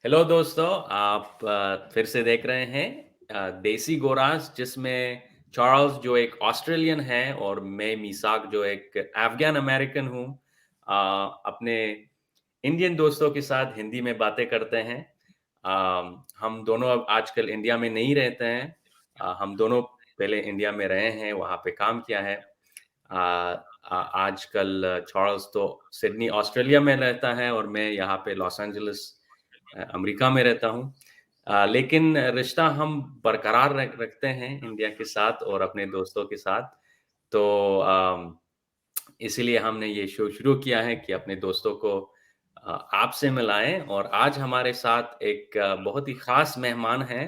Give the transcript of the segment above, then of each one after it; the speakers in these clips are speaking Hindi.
हेलो दोस्तों, आप फिर से देख रहे हैं देसी गोरास, जिसमें चार्ल्स जो एक ऑस्ट्रेलियन है और मैं मीसाक जो एक अफ़गान अमेरिकन हूँ। अपने इंडियन दोस्तों के साथ हिंदी में बातें करते हैं। हम दोनों अब आजकल इंडिया में नहीं रहते हैं। हम दोनों पहले इंडिया में रहे हैं, वहाँ पे काम किया है। अ आजकल चार्ल्स तो सिडनी ऑस्ट्रेलिया में रहता है और मैं यहाँ पे लॉस एंजेलिस अमेरिका में रहता हूँ। लेकिन रिश्ता हम बरकरार रखते हैं इंडिया के साथ और अपने दोस्तों के साथ। तो इसीलिए हमने ये शो शुरू किया है कि अपने दोस्तों को आपसे मिलाएँ। और आज हमारे साथ एक बहुत ही ख़ास मेहमान हैं,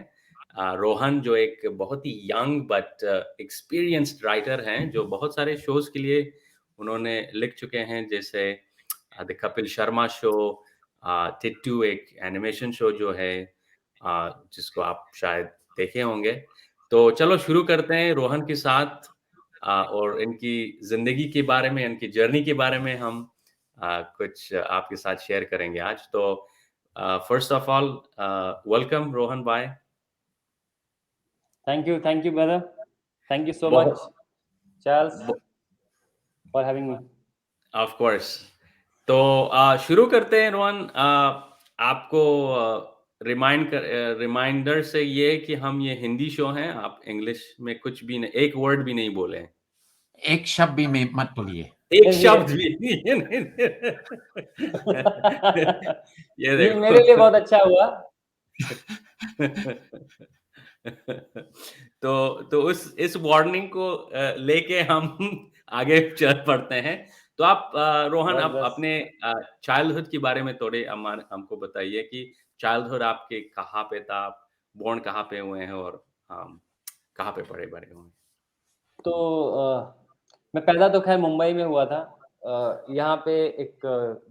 रोहन, जो एक बहुत ही यंग बट एक्सपीरियंस्ड राइटर हैं, जो बहुत सारे शोज़ के लिए उन्होंने लिख चुके हैं, जैसे द कपिल शर्मा शो, टिट्टू एक एनिमेशन शो जो है, जिसको आप शायद देखे होंगे। तो चलो शुरू करते हैं रोहन के साथ, और इनकी ज़िंदगी के बारे में, इनकी जर्नी के बारे में हम कुछ आपके साथ शेयर करेंगे आज। तो first of all, welcome Rohan भाई। Thank you, brother. Thank you so much, बहुत Charles, for having me. Of course. तो शुरू करते हैं रोहन। आपको रिमाइंडर से ये कि हम ये हिंदी शो हैं, आप इंग्लिश में कुछ भी नहीं, एक वर्ड भी नहीं बोले। एक शब्द भी में मत बोलिए। एक ये शब्द भी ये ये मेरे लिए देखो। बहुत अच्छा हुआ। तो उस इस वार्निंग को लेके हम आगे चल पड़ते हैं। तो आप रोहन, बस आप बस अपने चाइल्डहुड के बारे में थोड़े हमको बताइए कि चाइल्डहुड आपके कहाँ पे था, आप बोर्न कहाँ पे हुए हैं और कहाँ पे पढ़े-बड़े हुए हैं? तो मैं पैदा तो खैर मुंबई में हुआ था। यहाँ पे एक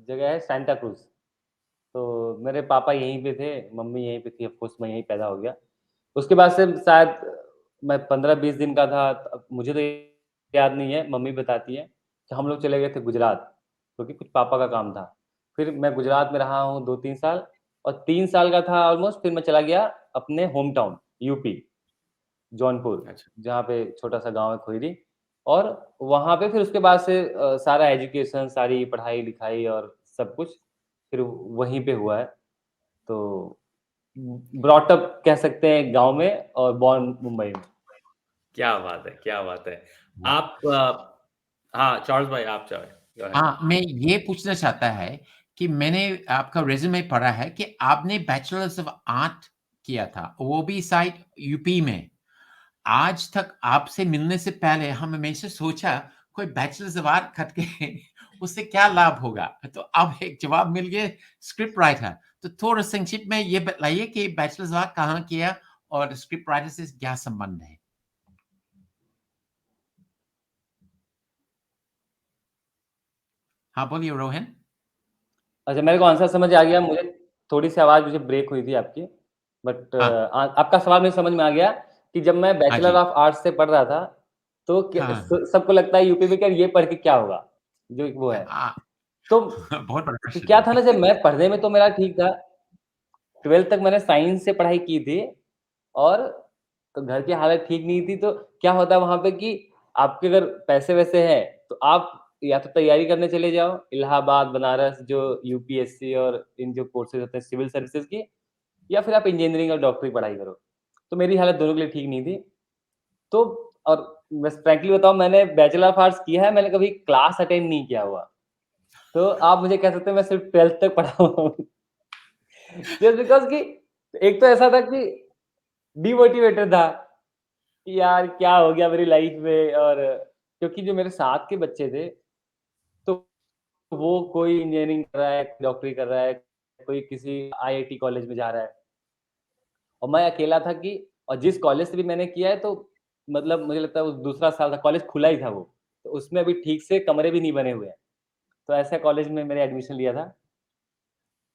जगह है सेंटा क्रूज। तो मेरे पापा यहीं पे थे, मम्मी यहीं पे थी, ऑफ कोर्स मैं यहीं पैदा हो गया। उसके बाद से शायद मैं 15-20 दिन का था, अब मुझे तो याद नहीं है, मम्मी बताती है कि हम लोग चले गए थे गुजरात, क्योंकि कुछ पापा का काम था। फिर मैं गुजरात में रहा हूँ 2-3 साल, और 3 साल का था ऑलमोस्ट, फिर मैं चला गया अपने होम टाउन यूपी, जौनपुर, अच्छा। जहाँ पे छोटा-सा गाँव है खोइरी। और वहाँ पे फिर उसके बाद से सारा एजुकेशन, सारी पढ़ाई-लिखाई और सब कुछ फिर वहीं पे हुआ है। तो ब्रॉट अप कह सकते हैं गाँव में और बोर्न मुंबई में। क्या बात है, क्या बात है! आप हाँ, चार्ल्स भाई, आप चाहें, गो अहेड। हाँ, मैं ये पूछना चाहता है कि मैंने आपका रिज़्यूमे पढ़ा है कि आपने बैचलर्स ऑफ आर्ट किया था, वो भी शायद यूपी में। आज तक आपसे मिलने से पहले हम हमेशा सोचा कोई बैचलर्स ऑफ आर्ट करके उससे क्या लाभ होगा? तो अब एक जवाब मिल गया, स्क्रिप्ट राइटर। तो थोड़ा संक्षिप्त में ये बताइए कि बैचलर्स ऑफ आर्ट कहाँ किया और स्क्रिप्ट राइटर से क्या संबंध है? हाँ, बोलिए रोहन। अच्छा, मेरे को आंसर समझ आ गया। मुझे थोड़ी-सी आवाज़ मुझे ब्रेक हुई थी आपकी, बट हाँ, आपका सवाल मुझे समझ में आ गया कि जब मैं हाँ बैचलर जी। ऑफ आर्ट्स से पढ़ रहा था, तो हाँ, सबको लगता है यूपी में क्या ये पढ़ के क्या होगा? जो वो है। हाँ, तो बहुत बड़ा प्रश्न क्या है। था ना, जब मैं पढ़ने में तो मेरा ठीक था, 12th तक मैंने साइंस से पढ़ाई की थी, और तो घर की हालत ठीक नहीं थी, तो क्या होता है वहाँ पे कि आपके अगर पैसे-वैसे हैं, तो आप या तो तैयारी करने चले जाओ, इलाहाबाद, बनारस, जो यूपीएससी और इन जो कोर्सेज़ होते हैं सिविल सर्विसेज़ की, या फिर आप इंजीनियरिंग और डॉक्टरी पढ़ाई करो। तो मेरी हालत दोनों के लिए ठीक नहीं थी। तो और बस फ्रैंकली बताऊँ, मैंने बैचलर ऑफ आर्ट्स किया है, मैंने कभी क्लास अटेंड नहीं किया हुआ। तो आप मुझे कह सकते हैं मैं सिर्फ 12th तक पढ़ा हुआ हूँ। जस्ट बिकॉज़ कि एक तो ऐसा था कि डिमोटिवेटेड था कि यार क्या हो गया मेरी लाइफ में। और क्योंकि जो मेरे साथ के बच्चे थे, तो वो कोई इंजीनियरिंग कर रहा है, डॉक्टरी कर रहा है, कोई किसी आईआईटी कॉलेज में जा रहा है, और मैं अकेला था कि और जिस कॉलेज से भी मैंने किया है, तो मतलब मुझे लगता है वो दूसरा साल था, कॉलेज खुला ही था वो, तो उसमें अभी ठीक से कमरे भी नहीं बने हुए हैं। तो ऐसे कॉलेज में मैंने एडमिशन लिया था।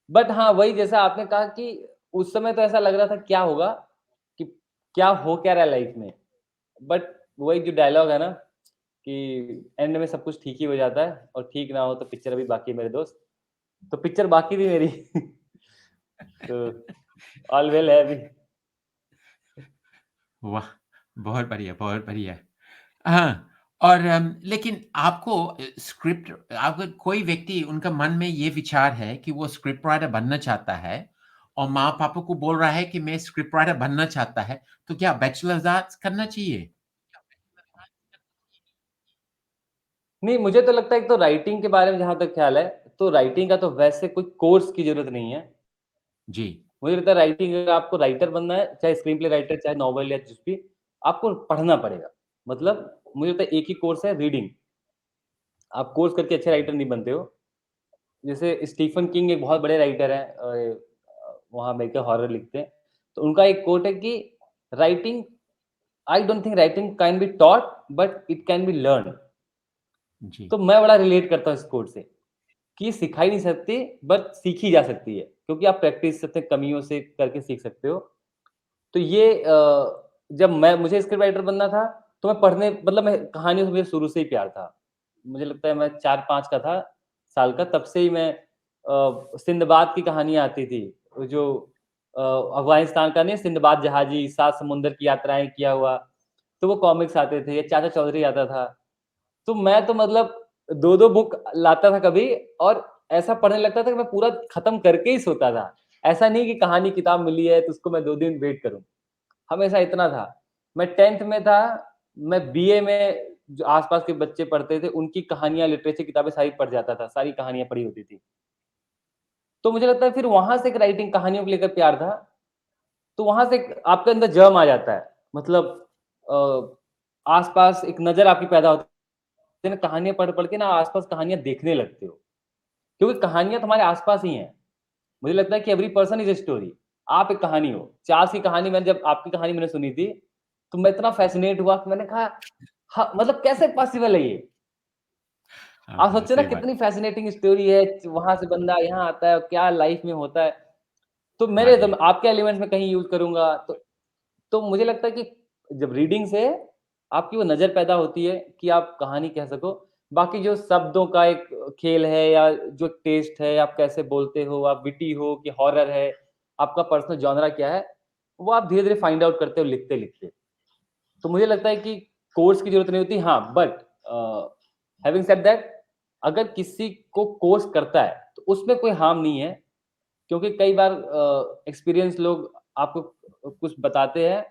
बट हाँ, वही जैसा आपने कहा कि उस समय तो ऐसा लग रहा था क्या होगा, कि क्या हो क्या रहा है लाइफ में। बट वही जो डायलॉग है ना कि एंड में सब कुछ ठीक ही हो जाता है, और ठीक ना हो तो पिक्चर अभी बाकी है मेरे दोस्त। तो पिक्चर बाकी थी मेरी। तो ऑल वेल है अभी। वाह! बहुत बढ़िया, बहुत बढ़िया। हाँ, और लेकिन आपको स्क्रिप्ट अगर कोई व्यक्ति उनका मन में ये विचार है कि वो स्क्रिप्ट राइटर बनना चाहता है और माँ-पापा को बोल रहा है कि मैं स्क्रिप्ट राइटर बनना चाहता है, तो क्या बैचलर्स आर्ट्स करना चाहिए? नहीं, मुझे तो लगता है एक तो राइटिंग के बारे में जहाँ तक ख़्याल है, तो राइटिंग का तो वैसे कोई कोर्स की ज़रूरत नहीं है। जी, मुझे लगता है राइटिंग अगर आपको राइटर बनना है, चाहे स्क्रीन प्ले राइटर, चाहे नॉवेल या कुछ भी, आपको पढ़ना पड़ेगा। मतलब मुझे लगता है एक ही कोर्स है रीडिंग। आप कोर्स करके अच्छे राइटर नहीं बनते हो। जैसे स्टीफन किंग एक बहुत बड़े राइटर हैं वहाँ अमेरिकन हॉरर लिखते हैं। तो उनका एक कोट है कि writing I don't think writing can be taught but it can be learned. जी, तो मैं बड़ा रिलेट करता हूँ इस कोट से कि ये सिखाई नहीं सकती बट सीखी जा सकती है क्योंकि आप प्रैक्टिस से कमियों से करके सीख सकते हो। तो ये जब मैं मुझे स्क्रिप्ट राइटर बनना था, तो मैं पढ़ने मतलब मैं कहानियों से मुझे शुरू से ही प्यार था। मुझे लगता है मैं 4-5 का था साल का तब से ही मैं सिंदबाद की कहानियाँ आती थी। वो जो अफ़गानिस्तान का नहीं सिंदबाद जहाजी, 7 समुंदर की यात्राएँ किया हुआ, तो वो कॉमिक्स आते थे, चाचा चौधरी आता था। तो मैं तो मतलब 2-2 बुक लाता था कभी और ऐसा पढ़ने लगता था कि मैं पूरा खत्म करके ही सोता था। ऐसा नहीं कि कहानी किताब मिली है तो उसको मैं 2 दिन वेट करूँ। हमेशा इतना था। मैं 10th में था, मैं बीए में जो आस-पास के बच्चे पढ़ते थे, उनकी कहानियाँ, लिटरेचर किताबें सारी पढ़ जाता था, सारी कहानियाँ पढ़ी होती थी। तो मुझे लगता है फिर वहाँ से एक राइटिंग कहानियों को लेकर प्यार था, तो वहाँ से एक आपके अंदर जर्म आ जाता है। मतलब आस-पास एक नज़र आपकी पैदा होती है ना, कहानियाँ पढ़-पढ़ के ना आस-पास कहानियाँ देखने लगते हो, क्योंकि कहानियाँ तुम्हारे आस-पास ही हैं। मुझे लगता है कि every person is a story. आप एक कहानी हो। चार्ल्स की कहानी मैंने जब आपकी कहानी मैंने सुनी थी, तो मैं इतना फ़ैसिनेट हुआ कि मैंने कहा हाँ, मतलब कैसे पॉसिबल है ये? हाँ, आप हाँ, सोचिए ना सही बात। कितनी फ़ैसिनेटिंग स्टोरी है, वहाँ से बंदा यहाँ आता है, क्या लाइफ़ में होता है। तो हाँ मेरे जी, तुम आपके एलिमेंट्स में कहीं यूज़ करूँगा तो मुझे लगता है कि जब रीडिंग से आपकी वो नज़र पैदा होती है कि आप कहानी कह सको। बाकी जो शब्दों का एक खेल है या जो टेस्ट है, आप कैसे बोलते हो, आप विटी हो कि हॉरर है, आपका पर्सनल जॉनरा क्या है, वो आप धीरे-धीरे फाइंड आउट करते हो लिखते-लिखते। तो मुझे लगता है कि कोर्स की ज़रूरत नहीं होती। हाँ, बट हैविंग सेड दैट अगर किसी को कोर्स करता है, तो उसमें कोई हार्म नहीं है। क्योंकि कई बार एक्सपीरियंस लोग आपको कुछ बताते हैं,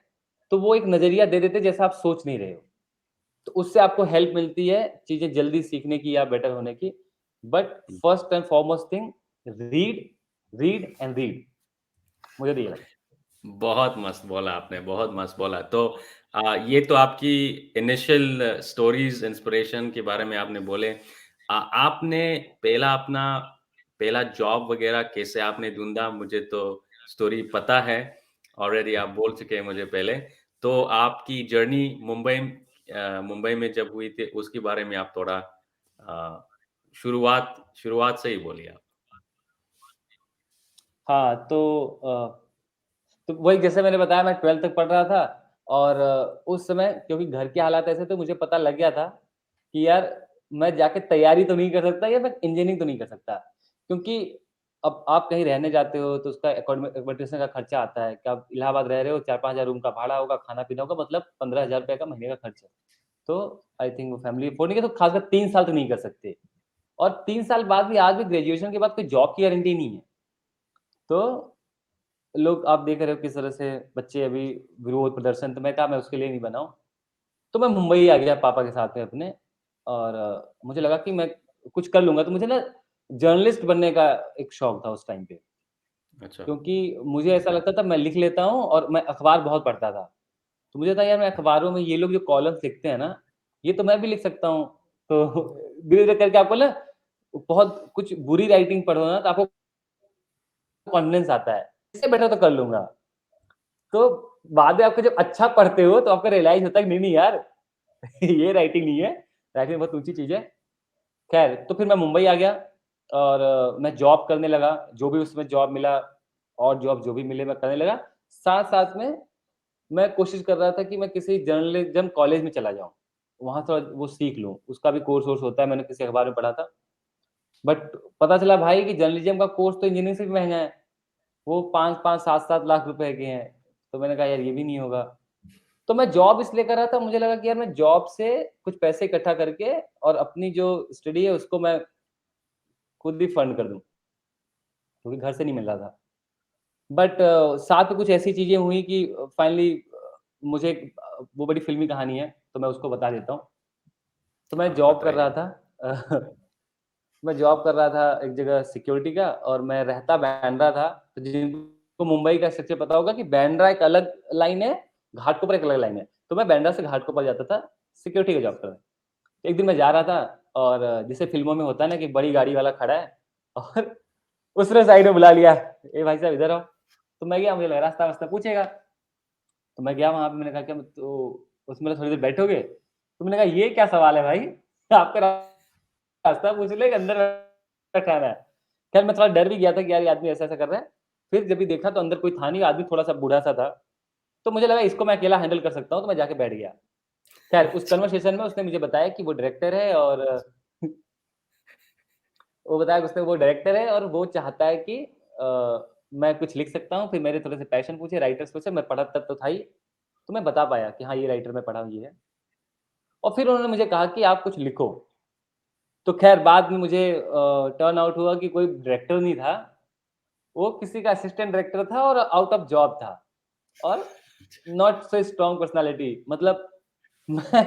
तो वो एक नज़रिया दे देते हैं जैसा आप सोच नहीं रहे हो। तो उससे आपको हेल्प मिलती है चीज़ें जल्दी सीखने की या बेटर होने की। But hmm. First and foremost thing read, read and read. मुझे तो ये लगता है। बहुत मस्त बोला आपने, बहुत मस्त बोला। तो ये तो आपकी इनिशियल स्टोरीज़ इंस्पिरेशन के बारे में आपने बोले। आपने अपना पहला जॉब वग़ैरह कैसे आपने ढूँढा? मुझे तो स्टोरी पता है, ऑलरेडी आप बोल चुके हैं मुझे पहले। तो आपकी जर्नी मुंबई में जब हुई थी, उसके बारे में आप थोड़ा शुरुआत शुरुआत से ही बोलिए आप। हाँ, तो वही जैसे मैंने बताया मैं 12th तक पढ़ रहा था और उस समय क्योंकि घर के हालात ऐसे थे मुझे पता लग गया था कि यार मैं जाके तैयारी तो नहीं कर सकता या मैं इंजीनियरिंग तो नहीं कर सकता। क्योंकि अब आप कहीं रहने जाते हो तो उसका एकोमोडेशन का खर्चा आता है कि आप इलाहाबाद रह रहे हो 4-5 हज़ार रूम का भाड़ा होगा, खाना-पीना होगा मतलब 15,000 रुपए का महीने का खर्च है। तो आई थिंक वो फैमिली अफोर्ड नहीं कर तो खासकर 3 साल तो नहीं कर सकते और 3 साल बाद भी आज भी ग्रेजुएशन के बाद कोई जॉब की गारंटी नहीं है। तो लोग आप देख रहे हो किस तरह से बच्चे अभी विरोध प्रदर्शन तो मैं कहा मैं उसके लिए नहीं बना हूँ। तो मैं मुंबई आ गया पापा के साथ में अपने और मुझे लगा कि मैं कुछ कर लूँगा। तो मुझे ना जर्नलिस्ट बनने का एक शौक था उस टाइम पे। अच्छा। क्योंकि मुझे ऐसा लगता था मैं लिख लेता हूँ और मैं अखबार बहुत पढ़ता था। तो मुझे था यार मैं अखबारों में ये लोग जो कॉलम्स लिखते हैं ना, ये तो मैं भी लिख सकता हूँ। तो धीरे-धीरे करके आपको ना बहुत कुछ बुरी राइटिंग पढ़ो ना तो आपको कॉन्फिडेंस आता है। इससे बेटर तो कर लूँगा। तो बाद में आपको जब अच्छा पढ़ते हो तो आपको रियलाइज़ होता है कि नहीं-नहीं यार ये राइटिंग नहीं है, राइटिंग बहुत ऊँची चीज़ है। ख़ैर तो फिर मैं मुंबई आ गया और मैं जॉब करने लगा, जो भी उसमें जॉब मिला और जॉब जो भी मिले मैं करने लगा। साथ-साथ में मैं कोशिश कर रहा था कि मैं किसी जर्नलिज़्म कॉलेज में चला जाऊँ, वहाँ थोड़ा वो सीख लूँ, उसका भी कोर्स-वोर्स होता है, मैंने किसी अखबार में पढ़ा था। बट पता चला भाई कि जर्नलिज़्म का कोर्स तो इंजीनियरिंग से भी महँगा है। वो 5-5, 7-7 लाख रुपए के हैं। तो मैंने कहा यार ये भी नहीं होगा। तो मैं जॉब इसलिए कर रहा था, मुझे लगा कि यार मैं जॉब से कुछ पैसे इकट्ठा करके और अपनी जो स्टडी है उसको मैं खुद ही फंड कर दूँ, क्योंकि घर से नहीं मिल रहा था। बट साथ में कुछ ऐसी चीज़ें हुई कि फाइनली मुझे वो बड़ी फ़िल्मी कहानी है, तो मैं उसको बता देता हूँ। तो मैं हाँ, जॉब कर रहा बताइए। था मैं जॉब कर रहा था एक जगह सिक्योरिटी का और मैं रहता बांद्रा था। तो जिनको मुंबई का स्ट्रक्चर पता होगा कि बांद्रा एक अलग लाइन है, घाटकोपर एक अलग लाइन है। तो मैं बांद्रा से घाटकोपर जाता था सिक्योरिटी का जॉब करने। एक दिन मैं जा रहा था और जैसे फ़िल्मों में होता है ना कि बड़ी गाड़ी वाला खड़ा है और उसने साइड में बुला लिया, "ए भाई साहब इधर आओ।" तो मैं गया, मुझे लगा रास्ता-वास्ता पूछेगा। तो मैं गया वहाँ पे, मैंने कहा क्या तो उसमें थोड़ी देर बैठोगे? तो मैंने कहा ये क्या सवाल है भाई? आपका रास्ता पूछ ले कि अंदर बैठाना है। खैर मैं थोड़ा डर भी गया था कि यार ये आदमी ऐसा-ऐसा कर रहा है। फिर जब भी देखा तो अंदर कोई था नहीं, आदमी थोड़ा-सा बूढ़ा-सा था। तो मुझे लगा इसको मैं अकेला हैंडल कर सकता हूँ, तो मैं जाके बैठ गया। खैर उस अच्छा, कन्वर्सेशन में उसने मुझे बताया कि वो डायरेक्टर है और वो बताया कि उसने वो डायरेक्टर है और वो चाहता है कि मैं कुछ लिख सकता हूँ। फिर मेरे थोड़े से पैशन पूछे, राइटर्स पूछे, मैं पढ़ा तब तो था ही। तो मैं बता पाया कि हाँ, ये राइटर मैं पढ़ा हूँ, ये है। और फिर उन्होंने मुझे कहा कि आप कुछ लिखो। तो ख़ैर बाद में मुझे टर्न आउट हुआ कि कोई डायरेक्टर नहीं था, वो किसी का असिस्टेंट डायरेक्टर था और आउट ऑफ जॉब था और नॉट सो स्ट्रॉन्ग पर्सनैलिटी। मतलब मैं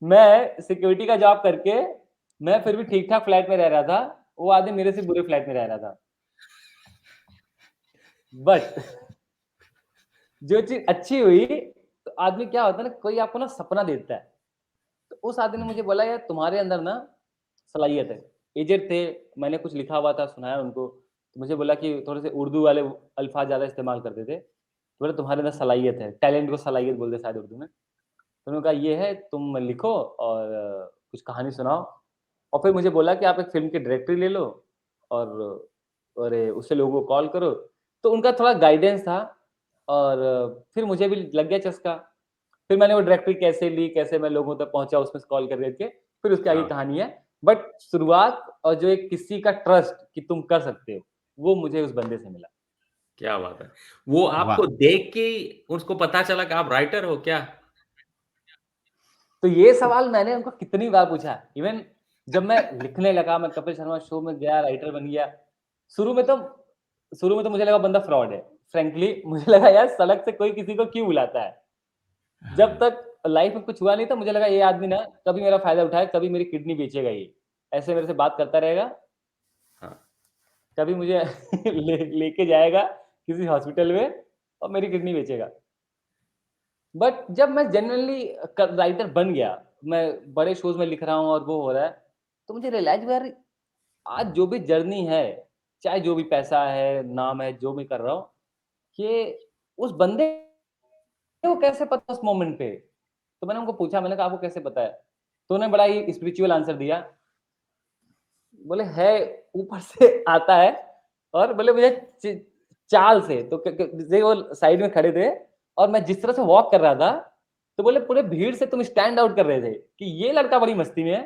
मैं सिक्योरिटी का जॉब करके मैं फिर भी ठीक-ठाक फ्लैट में रह रहा था, वो आदमी मेरे से बुरे फ्लैट में रह रहा था। बट जो चीज़ अच्छी हुई, तो आदमी क्या होता है ना, कोई आपको ना सपना देता है। तो उस आदमी ने हुँ, मुझे बोला यार तुम्हारे अंदर ना सलाहियत है। एजेड थे, मैंने कुछ लिखा हुआ था, सुनाया उनको। तो मुझे बोला कि थोड़े से उर्दू वाले अल्फ़ाज़ ज़्यादा इस्तेमाल करते थे। तो बोले तुम्हारे अंदर सलाहियत है, टैलेंट को सलाहियत बोलते हैं शायद उर्दू में। तो उन्होंने कहा ये है, तुम लिखो और कुछ कहानी सुनाओ। और फिर मुझे बोला कि आप एक फ़िल्म की डायरेक्टरी ले लो और उससे लोगों को कॉल करो। तो उनका थोड़ा गाइडेंस था और फिर मुझे भी लग गया चस्का। फिर मैंने वो डायरेक्टरी कैसे ली, कैसे मैं लोगों तक पहुँचा उसमें से कॉल कर के, फिर उसके आगे हाँ, कहानी है। बट शुरुआत और जो एक किसी का ट्रस्ट कि तुम कर सकते हो, वो मुझे उस बंदे से मिला। क्या बात है! वो आपको वाह! देख के उसको पता चला कि आप राइटर हो क्या? तो ये सवाल मैंने उनको कितनी बार पूछा। इवन जब मैं लिखने लगा, मैं कपिल शर्मा शो में गया, राइटर बन गया। शुरू में तो शुरू में तो मुझे लगा बंदा फ्रॉड है। फ्रैंकली मुझे लगा यार सड़क से कोई किसी को क्यों बुलाता है? जब हाँ, तक लाइफ में कुछ हुआ नहीं था, मुझे लगा ये आदमी ना कभी मेरा फ़ायदा उठाए, कभी मेरी किडनी बेचेगा ये। ऐसे मेरे से बात करता रहेगा, हाँ, कभी मुझे लेके जाएगा किसी हॉस्पिटल में और मेरी किडनी बेचेगा। बट जब मैं जेनुइनली राइटर बन गया, मैं बड़े शोज़ में लिख रहा हूँ और वो हो रहा है, तो मुझे रियलाइज़ हुआ यार आज जो भी जर्नी है, चाहे जो भी पैसा है, नाम है, जो भी कर रहा हूँ, ये उस बंदे को कैसे पता उस मोमेंट पे? तो मैंने उनको पूछा, मैंने कहा आपको कैसे पता है? तो उन्होंने बड़ा ही स्पिरिचुअल आंसर दिया। बोले है ऊपर से आता है और बोले मुझे चाल से तो जैसे वो साइड में खड़े थे और मैं जिस तरह से वॉक कर रहा था, तो बोले पूरे भीड़ से तुम स्टैंड आउट कर रहे थे कि ये लड़का बड़ी मस्ती में है।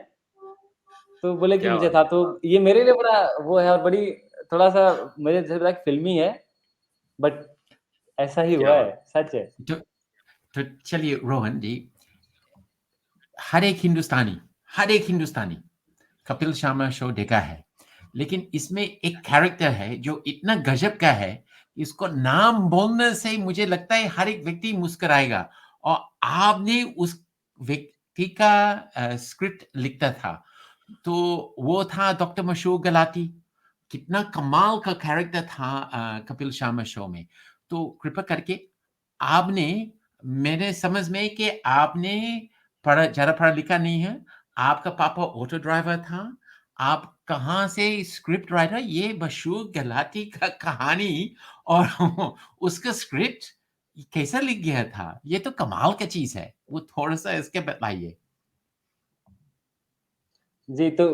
तो बोले कि क्या मुझे बात था, है! तो ये मेरे लिए बड़ा वो है और बड़ी थोड़ा-सा मुझे जैसे लगा फ़िल्मी है, बट ऐसा ही क्या हुआ बात है, सच है। तो तो चलिए रोहन जी, हर एक हिंदुस्तानी हर एक हिंदुस्तानी कपिल शर्मा शो देखा है। लेकिन इसमें एक कैरेक्टर है जो इतना गज़ब का है, इसको नाम बोलने से मुझे लगता है हर एक व्यक्ति मुस्कुराएगा और आपने उस व्यक्ति का स्क्रिप्ट लिखता था। तो वो था डॉक्टर मशहूर गलाटी। कितना कमाल का कैरेक्टर था कपिल शर्मा शो में। तो कृपया करके आपने मेरे समझ में कि आपने ज़्यादा पढ़ा-लिखा नहीं है। आपका पापा ऑटो ड्राइवर था। आप कहाँ से स्क्रिप्ट राइटर ये मशहूर गलाटी का कहानी और उसका स्क्रिप्ट कैसा लिख गया था? ये तो कमाल का चीज़ है। वो थोड़ा-सा इसके बताइए। जी, तो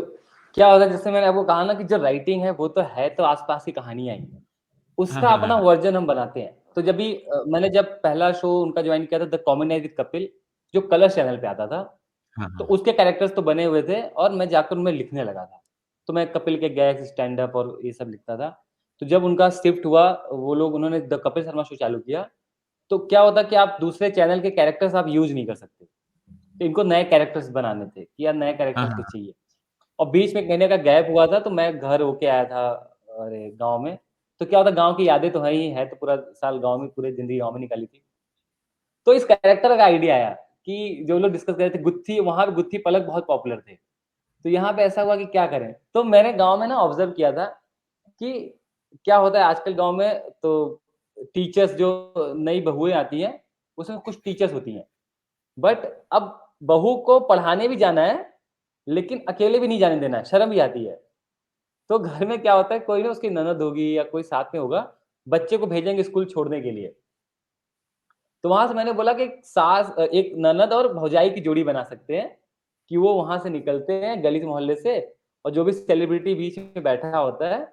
क्या होता है जैसे मैंने आपको कहा ना कि जो राइटिंग है वो तो है तो आस-पास की कहानियाँ ही। हाँ, उसका हाँ, हाँ, अपना हाँ। वर्ज़न हम बनाते हैं। तो जब भी मैंने जब पहला शो उनका जॉइन किया था the comedy night with Kapil, जो कलर्स चैनल पे आता था, हाँ, तो हाँ। उसके कैरेक्टर्स तो बने हुए थे और मैं जाकर उनमें लिखने लगा था। तो मैं कपिल के गैग्स, स्टैंड अप और ये सब लिखता था। तो जब उनका शिफ्ट हुआ, वो लोग उन्होंने द कपिल शर्मा शो चालू किया, तो क्या होता कि आप दूसरे चैनल के कैरेक्टर्स आप यूज़ नहीं कर सकते। तो इनको नए कैरेक्टर्स बनाने थे कि यार नए हाँ, कैरेक्टर्स हाँ, कुछ चाहिए। और बीच में एक महीने का गैप हुआ था, तो मैं घर होके आया था अरे गाँव में। तो क्या होता गाँव की यादें तो हैं ही, है तो पूरा साल गाँव में, पूरी ज़िंदगी गाँव में निकाली थी। तो इस कैरेक्टर का आइडिया आया कि जो लोग डिस्कस कर रहे थे गुत्थी, वहाँ पे गुत्थी पलक बहुत पॉपुलर थे। तो यहाँ पे ऐसा हुआ कि क्या करें? तो मैंने गाँव में ना ऑब्ज़र्व किया था कि क्या होता है आजकल गाँव में, तो टीचर्स जो नई बहुएँ आती हैं, उसमें कुछ टीचर्स होती हैं। बट अब बहू को पढ़ाने भी जाना है, लेकिन अकेले भी नहीं जाने देना है, शर्म भी आती है। तो घर में क्या होता है, कोई ना उसकी ननद होगी या कोई साथ में होगा, बच्चे को भेजेंगे स्कूल छोड़ने के लिए। तो वहाँ से मैंने बोला कि एक ननद और भौजाई की जोड़ी बना सकते हैं, कि वो वहाँ से निकलते हैं गली से मोहल्ले से, और जो भी सेलिब्रिटी बीच में बैठा होता है,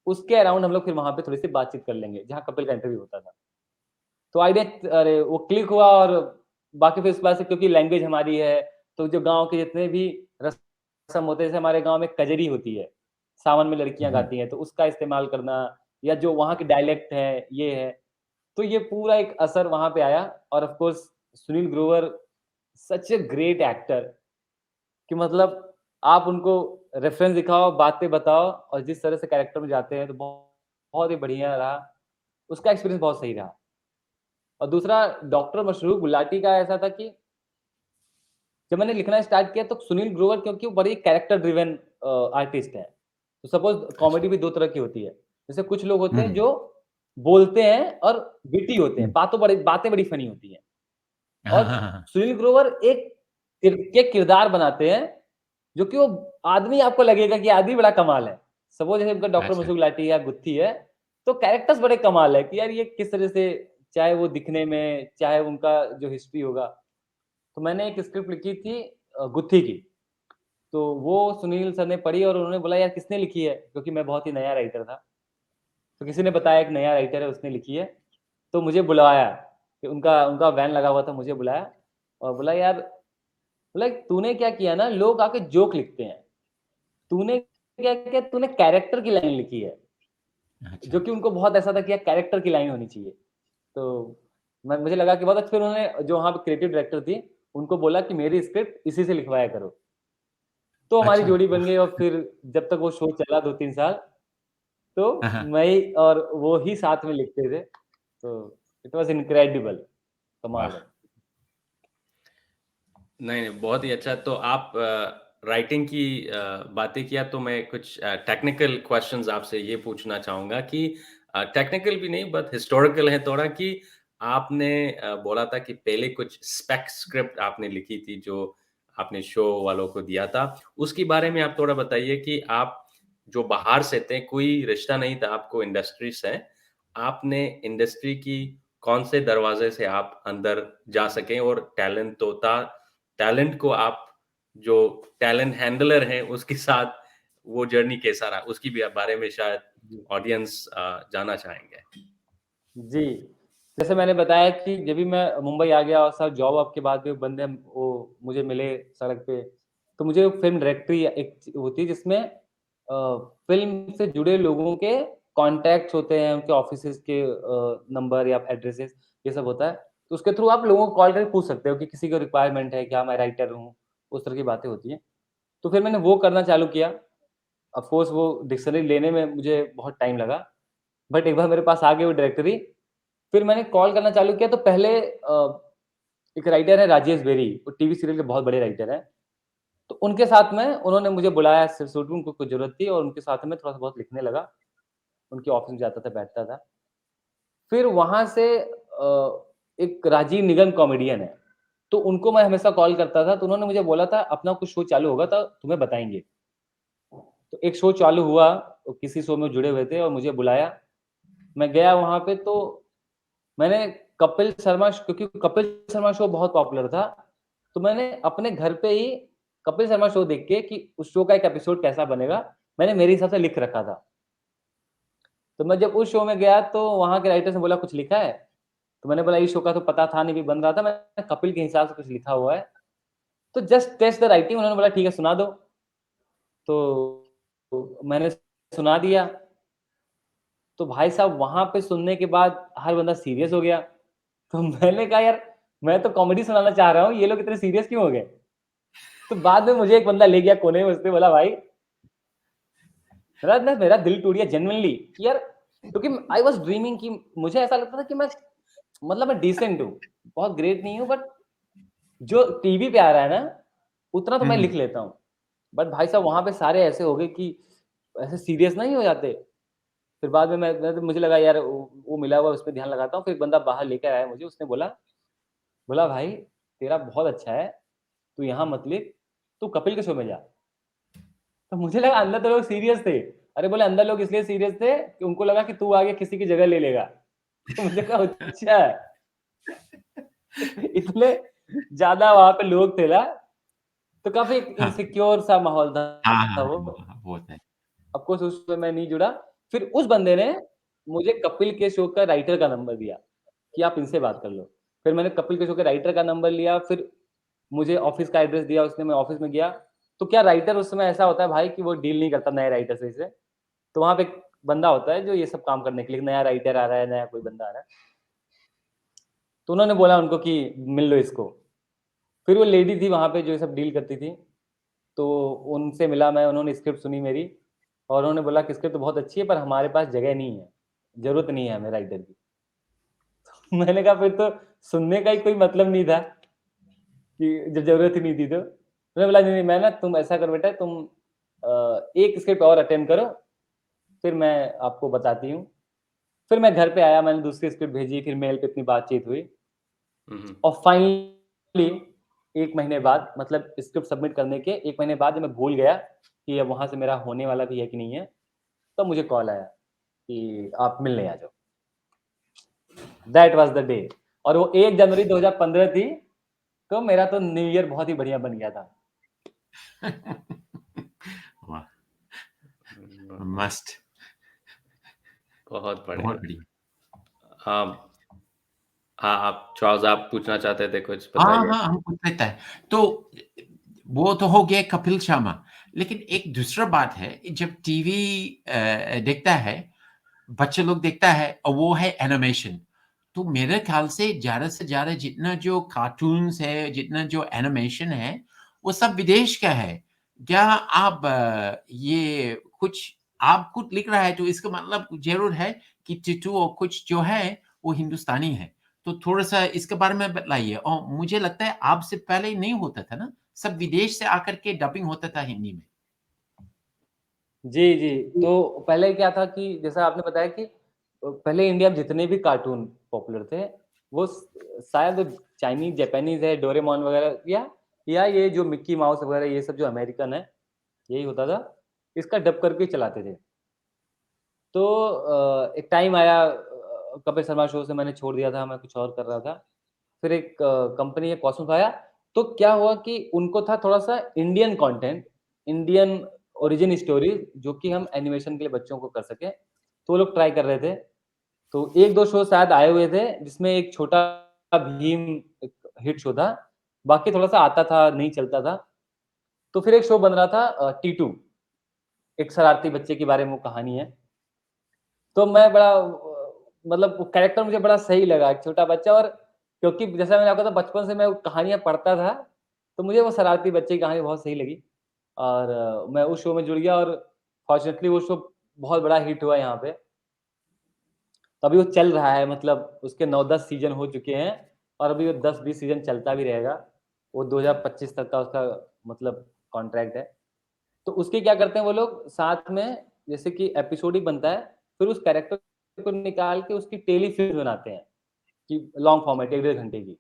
उसके अराउंड हम लोग फिर वहाँ पे थोड़ी-सी बातचीत कर लेंगे, जहाँ कपिल का इंटरव्यू होता था। तो आइडिया अरे वो क्लिक हुआ, और बाकी फिर उसके बाद से क्योंकि लैंग्वेज हमारी है, तो जो गाँव के जितने भी रस्म होते हैं, जैसे हमारे गाँव में कजरी होती है, सावन में लड़कियाँ हुँ, गाती हैं, तो उसका इस्तेमाल करना, या जो वहाँ के डायलेक्ट है, ये है। तो ये पूरा एक असर वहाँ पे आया, और of course Sunil Grover such a great actor कि मतलब आप उनको रेफ़रेंस दिखाओ, बातें बताओ, और जिस तरह से कैरेक्टर में जाते हैं, तो बहुत ही बढ़िया रहा। उसका एक्सपीरियंस बहुत सही रहा। और दूसरा डॉक्टर मशरूक गुलाटी का ऐसा था कि जब मैंने लिखना स्टार्ट किया, तो सुनील ग्रोवर क्योंकि वो बड़ी कैरेक्टर ड्रिवन आर्टिस्ट है। तो सपोज़ अच्छा। कॉमेडी भी 2 तरह की होती है। जैसे कुछ लोग होते हैं हुँ, जो बोलते हैं और विटी होते हैं, हुँ। बातें बड़ी फ़नी होती हैं। हाँ, और हाँ, हाँ। सुनील ग्रोवर एक किरदार बनाते हैं, जो कि वो आदमी आपको लगेगा कि आदमी बड़ा कमाल है। सपोज़ जैसे उनका डॉक्टर अच्छा, मशहूर गुलाटी या गुत्थी है, तो कैरेक्टर्स बड़े कमाल है कि यार ये किस तरह से, चाहे वो दिखने में, चाहे उनका जो हिस्ट्री होगा। तो मैंने एक स्क्रिप्ट लिखी थी गुत्थी की, तो वो सुनील सर ने पढ़ी और उन्होंने बोला यार किसने लिखी है? क्योंकि मैं बहुत ही नया राइटर था। तो किसी ने बताया एक नया राइटर है उसने लिखी है, तो मुझे बुलवाया कि उनका उनका वैन लगा हुआ था, मुझे बुलाया और बोला यार, बोला तूने क्या किया ना, लोग आके जोक लिखते हैं, तूने क्या किया, तूने कैरेक्टर की लाइन लिखी है, अच्छा, जो कि उनको बहुत ऐसा था कि यार कैरेक्टर की लाइन होनी चाहिए। तो मैं मुझे लगा कि बहुत अच्छा, फिर उन्होंने जो वहाँ पे क्रिएटिव डायरेक्टर थी, उनको बोला कि मेरी स्क्रिप्ट इसी से लिखवाया करो। तो हमारी अच्छा। जोड़ी बन गई, और फिर जब तक वो शो चला 2-3 साल, तो हाँ, हाँ। मैं ही और वो ही साथ में लिखते थे। तो इट वाज़ इनक्रेडिबल, कमाल वाह! है। नहीं, नहीं, बहुत ही अच्छा। तो आप राइटिंग की बातें किया तो मैं कुछ टेक्निकल क्वेश्चन्स आपसे ये पूछना चाहूँगा कि टेक्निकल भी नहीं बट हिस्टोरिकल है थोड़ा कि आपने बोला था कि पहले कुछ स्पेक स्क्रिप्ट आपने लिखी थी जो आपने शो वालों को दिया था। उसके बारे में आप थोड़ा बताइए कि आप जो बाहर से थे, कोई रिश्ता नहीं था आपको इंडस्ट्री से। आपने इंडस्ट्री की कौन से दरवाज़े से आप अंदर जा सकें और टैलेंट को आप जो टैलेंट हैंडलर हैं, उसके साथ वो जर्नी कैसा रहा? उसकी भी बारे में शायद जी। ऑडियंस जानना चाहेंगे। जी, जैसे मैंने बताया कि जब भी मैं मुंबई आ गया और सब जॉब वॉब के बाद भी बंदे वो मुझे मिले सड़क पे, तो मुझे फ़िल्म डायरेक्टरी एक होती है जिसमें फ़िल्म से जुड़े लोगों के कॉन्टैक्ट्स होते हैं, उनके ऑफ़िसेज़ के नंबर या एड्रेसेस, ये सब होता है। तो उसके थ्रू आप लोगों को कॉल करके पूछ सकते हो कि किसी को रिक्वायरमेंट है क्या, मैं राइटर हूँ, उस तरह की बातें होती हैं। तो फिर मैंने वो करना चालू किया। ऑफ़ कोर्स वो डिक्शनरी लेने में मुझे बहुत टाइम लगा, बट एक बार मेरे पास आ गई वो डायरेक्टरी, फिर मैंने कॉल करना चालू किया, तो पहले एक राइटर है राजेश बेरी, वो टीवी सीरियल के बहुत बड़े राइटर हैं। तो उनके साथ में उन्होंने मुझे बुलाया सिलसिले में, उनको कुछ ज़रूरत थी और उनके साथ में थोड़ा-सा बहुत लिखने लगा। उनके ऑफ़िस में जाता था, बैठता था। फिर वहाँ से एक राजीव निगम कॉमेडियन है, तो उनको मैं हमेशा कॉल करता था, तो उन्होंने मुझे बोला था अपना कुछ शो चालू होगा तो तुम्हें बताएँगे। तो एक शो चालू हुआ, तो किसी शो में जुड़े हुए थे और मुझे बुलाया। मैं गया वहाँ पे, तो मैंने कपिल शर्मा श क्योंकि कपिल शर्मा शो बहुत पॉपुलर था, तो मैंने अपने घर पे ही कपिल शर्मा शो देख के कि उस शो का एक एपिसोड कैसा बनेगा, मैंने मेरे हिसाब से लिख रखा था। तो मैं जब उस शो में गया, तो वहाँ के राइटर ने बोला कुछ लिखा है? तो मैंने बोला इस शो का तो पता था नहीं, अभी बन रहा था, मैंने कपिल के हिसाब से कुछ लिखा हुआ है। तो जस्ट टेस्ट द राइटिंग, उन्होंने बोला ठीक है सुना दो। तो मैंने सुना दिया। तो भाई साहब वहाँ पे सुनने के बाद हर बंदा सीरियस हो गया। तो मैंने कहा यार मैं तो कॉमेडी सुनाना चाह रहा हूँ, ये लोग इतने सीरियस क्यों हो गए? तो बाद में मुझे एक बंदा ले गया कोने में, उसने बोला भाई मेरा दिल टूट गया जेन्युइनली कि यार, क्योंकि आई वाज़ ड्रीमिंग कि मुझे ऐसा लगता था कि मैं डिसेंट हूँ, बहुत ग्रेट नहीं हूँ, बट जो टीवी पे आ रहा है ना, उतना तो मैं लिख लेता हूँ। बट भाई साहब वहाँ पे सारे ऐसे हो गए कि ऐसे सीरियस नहीं हो जाते। फिर बाद में मैं तो मुझे लगा यार वो मिला हुआ उस पे ध्यान लगाता हूँ। फिर एक बंदा बाहर लेकर आया मुझे, उसने बोला भाई तेरा बहुत अच्छा है, तू यहाँ मत लिख, तू कपिल के शो में जा। तो मुझे लगा अंदर तो लोग सीरियस थे। अरे बोले अंदर लोग इसलिए सीरियस थे कि उनको लगा कि तू आगे किसी की जगह ले लेगा। तो मुझे कहा अच्छा इतने ज़्यादा वहाँ पे लोग थे ना, तो काफ़ी हाँ, इनसिक्योर सा माहौल हाँ, था हाँ, वो। हाँ, हाँ, वो होता है। ऑफ कोर्स उसमें मैं नहीं जुड़ा। फिर उस बंदे ने मुझे कपिल के शो का राइटर का नंबर दिया कि आप इनसे बात कर लो। फिर मैंने कपिल के शो के राइटर का नंबर लिया, फिर मुझे ऑफ़िस का एड्रेस दिया उसने, मैं ऑफ़िस में गया। तो क्या राइटर उस समय ऐसा होता है भाई कि वो डील नहीं करता नए राइटर से। तो वहाँ पे एक बंदा होता है जो ये सब काम करने के लिए, नया राइटर आ रहा है, नया कोई बंदा आ रहा है। तो उन्होंने बोला उनको कि मिल लो इसको। फिर वो लेडी थी वहाँ पे जो ये सब डील करती थी, तो उनसे मिला मैं, उन्होंने स्क्रिप्ट सुनी मेरी और उन्होंने बोला कि स्क्रिप्ट तो बहुत अच्छी है पर हमारे पास जगह नहीं है, ज़रूरत नहीं है हमें राइटर की। मैंने कहा फिर तो सुनने का ही कोई मतलब नहीं था कि जब ज़रूरत ही नहीं थी तो। उन्होंने बोला नहीं, नहीं मैं ना तुम ऐसा करो बेटा तुम एक स्क्रिप्ट और अटेम्प्ट करो, फिर मैं आपको बताती हूँ। फिर मैं घर पे आया, मैंने दूसरी स्क्रिप्ट भेजी, फिर मेल पे इतनी बातचीत हुई हुँ, हुँ। और फाइनली 1 महीने बाद, मतलब स्क्रिप्ट सबमिट करने के 1 महीने बाद जब मैं भूल गया कि अब वहाँ से मेरा होने वाला भी है कि नहीं है, तब मुझे कॉल आया कि आप मिलने आ जाओ। That was the day. और वो 1 जनवरी 2015 थी, तो मेरा तो न्यू ईयर बहुत ही बढ़िया बन गया था। वाह! हुँ, मस्त, बहुत बहुत बढ़िया। बढ़िया। हाँ, हाँ, आप चार्ल्स आप पूछना चाहते थे कुछ हाँ, बताइए? हाँ, हमको रहता है। तो वो तो हो गया कपिल शर्मा, लेकिन एक दूसरा बात है, जब टीवी देखता है, बच्चे लोग देखता है और वो है एनिमेशन। तो मेरे ख़्याल से ज़्यादा जितना जो कार्टून्स है, जितना जो एनिमेशन है, वो सब विदेश का है। क्या आप ये कुछ आप खुद लिख रहा है तो इसका मतलब ज़रूर है कि टीटू और कुछ जो है, वो हिंदुस्तानी है। तो थोड़ा-सा इसके बारे में बतलाइए और मुझे लगता है आपसे पहले नहीं होता था ना? सब विदेश से आकर के डबिंग होता था हिंदी में। जी, जी। तो पहले क्या था कि जैसा आपने बताया कि पहले इंडिया में जितने भी कार्टून पॉपुलर थे, वो शायद चाइनीज़, जापानीज़ है, डोरेमोन वगैरह या ये जो मिक्की माउस वगैरह ये सब जो अमेरिकन है, यही होता था। इसका डब करके चलाते थे। तो एक टाइम आया कपिल शर्मा शो से मैंने छोड़ दिया था, मैं कुछ और कर रहा था। फिर एक कंपनी है कॉस्मोस आया, तो क्या हुआ कि उनको था थोड़ा-सा Indian content, Indian origin story जो कि हम एनिमेशन के लिए बच्चों को कर सकें, तो वो लोग ट्राई कर रहे थे। तो 1-2 शो शायद आए हुए थे, जिसमें एक छोटा भीम एक हिट शो था, बाकी थोड़ा-सा आता था, नहीं चलता था। तो फिर एक शो बन रहा था टीटू, एक शरारती बच्चे के बारे में वो कहानी है। तो मैं बड़ा मतलब वो कैरेक्टर मुझे बड़ा सही लगा, एक छोटा बच्चा। और क्योंकि जैसा मैंने आपको बताया बचपन से मैं कहानियाँ पढ़ता था, तो मुझे वो शरारती बच्चे की कहानी बहुत सही लगी और मैं उस शो में जुड़ गया और फॉर्च्यूनेटली वो शो बहुत बड़ा हिट हुआ यहाँ पे। तो अभी वो चल रहा है, मतलब उसके 9-10 सीज़न हो चुके हैं और अभी वो 10-20 सीज़न चलता भी रहेगा। वो 2025 तक का उसका मतलब कॉन्ट्रैक्ट है। तो उसके क्या करते हैं वो लोग साथ में, जैसे कि एपिसोड ही बनता है, फिर उस कैरेक्टर को निकाल के उसकी टेली-फिल्म बनाते हैं कि लॉन्ग फॉर्मेट 1 डेढ़ घंटे की।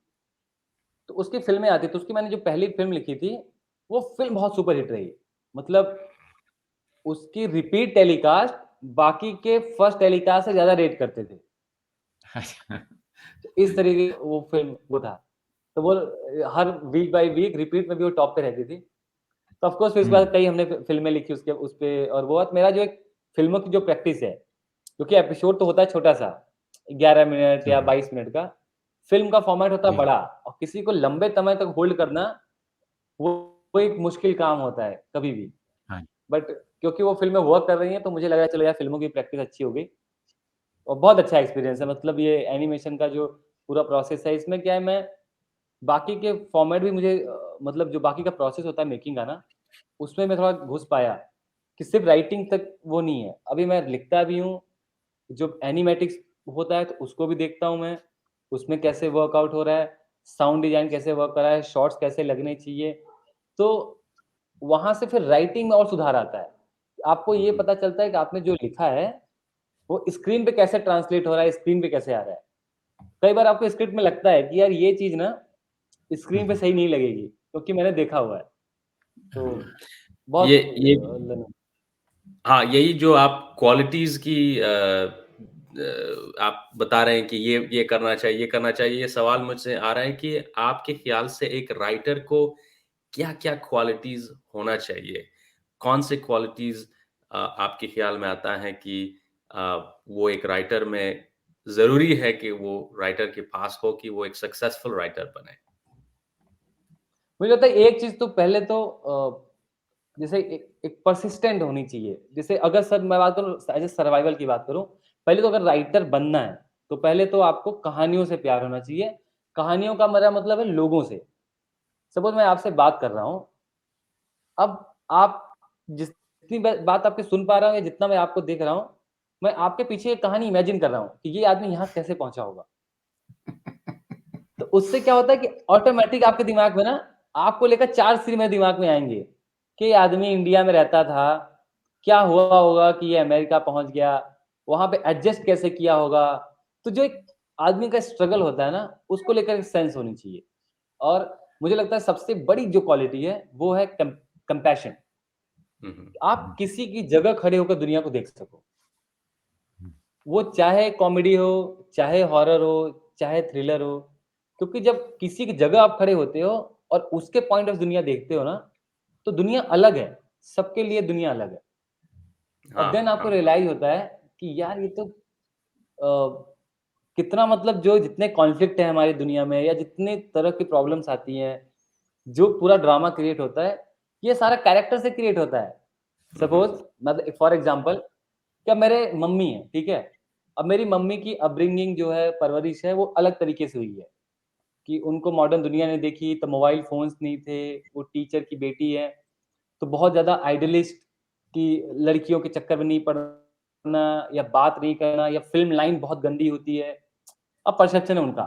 तो उसकी फ़िल्में आती हैं, तो उसकी मैंने जो पहली फ़िल्म लिखी थी, वो फ़िल्म बहुत सुपर हिट रही। मतलब उसकी रिपीट टेलीकास्ट बाकी के फर्स्ट टेलीकास्ट से ज़्यादा रेट करते थे। तो इस तरीके की वो फ़िल्म वो था। तो वो हर वीक बाय वीक रिपीट में भी वो टॉप पे रहती थी। तो ऑफ कोर्स फिर उसके बाद हुँ, कई हमने फ़िल्में लिखी उसके उस पे और वो मेरा जो एक फ़िल्मों की जो प्रैक्टिस है, क्योंकि एपिसोड तो होता है छोटा-सा, 11 मिनट या हाँ, 22 मिनट का, फ़िल्म का फॉर्मेट होता है जी, बड़ा और किसी को लंबे समय तक होल्ड करना, वो वो एक मुश्किल काम होता है, कभी भी। हाँ, बट क्योंकि वो फ़िल्में वर्क कर रही हैं, तो मुझे लगा चलो यार फ़िल्मों की प्रैक्टिस अच्छी हो गई। और बहुत अच्छा एक्सपीरियंस है। मतलब ये एनिमेशन का जो पूरा प्रोसेस है, इसमें क्या है, मैं बाकी के फॉर्मेट भी मुझे मतलब जो बाकी का प्रोसेस होता है मेकिंग का ना, उसमें मैं थोड़ा घुस पाया कि सिर्फ़ राइटिंग तक वो नहीं है। अभी मैं लिखता भी हूँ, जो एनिमेटिक्स होता है तो उसको भी देखता हूँ मैं, उसमें कैसे वर्कआउट हो रहा है, साउंड डिज़ाइन कैसे वर्क कर रहा है, शॉट्स कैसे लगने चाहिए। तो वहाँ से फिर राइटिंग में और सुधार आता है। आपको ये हुँ, पता चलता है कि आपने जो लिखा है, वो स्क्रीन पे कैसे ट्रांसलेट हो रहा है, स्क्रीन पे कैसे आ रहा है। कई बार आपको स्क्रिप्ट में लगता है कि यार ये चीज़ ना स्क्रीन पे सही नहीं लगेगी, क्योंकि मैंने देखा हुआ है। तो हुँ। ये बहुत ये लर्निंग। हाँ, यही जो आप क्वालिटीज़ की आप बता रहे हैं कि ये करना चाहिए, ये करना चाहिए, ये सवाल मुझसे आ रहा है कि आपके ख़्याल से एक राइटर को क्या-क्या क्वालिटीज़ होना चाहिए? कौन से क्वालिटीज़ आपके ख़्याल में आता है कि अ, वो एक राइटर में ज़रूरी है कि वो राइटर के पास हो कि वो एक सक्सेसफुल राइटर बने? मुझे लगता है एक चीज़ तो पहले तो जैसे एक एक पर्सिस्टेंट होनी चाहिए। जैसे अगर सर मैं बात करूँ एज़ अ सर्वाइवल की बात करूँ, पहले तो अगर राइटर बनना है, तो पहले तो आपको कहानियों से प्यार होना चाहिए। कहानियों का मेरा मतलब है लोगों से। सपोज़ मैं आपसे बात कर रहा हूँ, अब आप जितनी बात आपकी सुन पा रहा हूँ या जितना मैं आपको देख रहा हूँ, मैं आपके पीछे एक कहानी इमेजिन कर रहा हूँ कि ये आदमी यहाँ कैसे पहुँचा होगा। तो उससे क्या होता है कि ऑटोमैटिक आपके दिमाग में ना आपको लेकर 4 सीन मेरे दिमाग में आएँगे, कि ये आदमी इंडिया में रहता था, क्या हुआ होगा कि ये अमेरिका पहुँच गया, वहाँ पे एडजस्ट कैसे किया होगा। तो जो एक आदमी का स्ट्रगल होता है ना, उसको लेकर एक सेंस होनी चाहिए। और मुझे लगता है सबसे बड़ी जो क्वालिटी है, वो है कंपैशन। हुँ, हुँ। आप किसी की जगह खड़े होकर दुनिया को देख सको। वो चाहे कॉमेडी हो, चाहे हॉरर हो, चाहे थ्रिलर हो, क्योंकि जब किसी की जगह आप खड़े होते हो और उसके पॉइंट ऑफ दुनिया देखते हो ना, तो दुनिया अलग है, सबके लिए दुनिया अलग है। और हाँ, देन आपको हाँ। रियलाइज़ होता है कि यार ये तो कितना मतलब जो जितने कॉन्फ्लिक्ट हैं हमारी दुनिया में या जितने तरह की प्रॉब्लम्स आती हैं, जो पूरा ड्रामा क्रिएट होता है, ये सारा कैरेक्टर से क्रिएट होता है। हुँ, हुँ। सपोज़ मतलब फॉर एग्ज़ाम्पल क्या मेरे मम्मी हैं, ठीक है? अब मेरी मम्मी की अपब्रिंगिंग जो है, परवरिश है, वो अलग तरीके से हुई है, कि उनको मॉडर्न दुनिया नहीं देखी, तब मोबाइल फ़ोन्स नहीं थे, वो टीचर की बेटी है, तो बहुत ज़्यादा आइडियलिस्ट कि लड़कियों के चक्कर में नहीं पड़ना या बात नहीं करना या फ़िल्म लाइन बहुत गंदी होती है। अब परसेप्शन है उनका।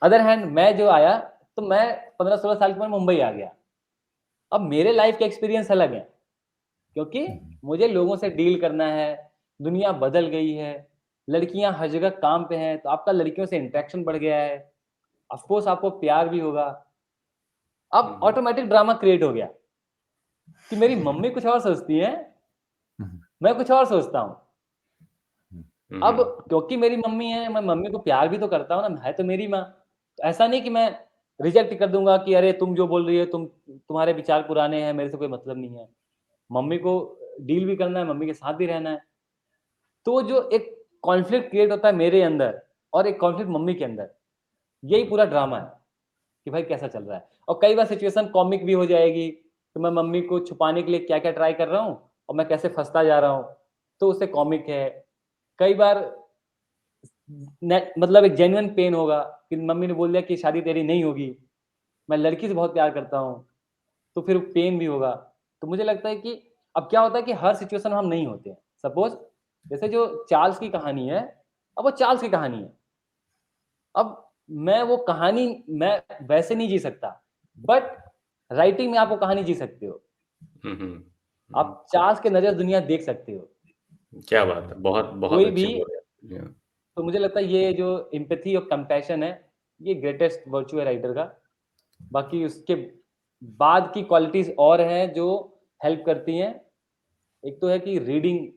अदर हैंड मैं जो आया, तो मैं 15-16 साल की उम्र में मुंबई आ गया। अब मेरे लाइफ़ के एक्सपीरियंस अलग हैं। क्योंकि मुझे लोगों से डील करना है, दुनिया बदल गई है, लड़कियाँ हर जगह काम पे हैं, तो आपका लड़कियों से इंटरेक्शन बढ़ गया है, ऑफ़ कोर्स आपको प्यार भी होगा। हुँ, अब हुँ। ऑटोमैटिक ड्रामा क्रिएट हो गया कि मेरी मम्मी कुछ और सोचती हैं, मैं कुछ और सोचता हूँ। हुँ, अब हुँ। क्योंकि मेरी मम्मी है, मैं मम्मी को प्यार भी तो करता हूँ ना, है तो मेरी माँ। तो ऐसा नहीं कि मैं रिजेक्ट कर दूँगा कि अरे तुम जो बोल रही हो तुम्हारे विचार पुराने हैं, मेरे से कोई मतलब नहीं है। मम्मी को डील भी करना है, मम्मी के साथ भी रहना है। तो जो एक कॉन्फ्लिक्ट क्रिएट होता है मेरे अंदर और एक कॉन्फ्लिक्ट मम्मी के अंदर, यही पूरा ड्रामा है कि भाई कैसा चल रहा है। और कई बार सिचुएशन कॉमिक भी हो जाएगी, कि मैं मम्मी को छुपाने के लिए क्या-क्या ट्राई कर रहा हूँ और मैं कैसे फँसता जा रहा हूँ, तो उससे कॉमिक है। कई बार ने मतलब एक जेन्युइन पेन होगा कि मम्मी ने बोल दिया कि शादी तेरी नहीं होगी, मैं लड़की से बहुत प्यार करता हूँ, तो फिर पेन भी होगा। तो मुझे लगता है कि अब क्या होता है कि हर सिचुएशन में हम नहीं होते हैं। सपोज़ जैसे जो चार्ल्स की कहानी है, अब वो चार्ल्स की कहानी है। अब मैं वो कहानी मैं वैसे नहीं जी सकता, बट राइटिंग में आप वो कहानी जी सकते हो। हुँ, हुँ। हुँ। आप चार्ल्स के नज़रिए से दुनिया देख सकते हो। क्या बात है! बहुत बहुत कोई अच्छे भी बोले आप। या तो मुझे लगता है ये जो एम्पैथी और कंपैशन है, ये ग्रेटेस्ट वर्च्यू है राइटर का। बाकी उसके बाद की क्वालिटीज़ और हैं जो हेल्प करती हैं। एक तो है कि रीडिंग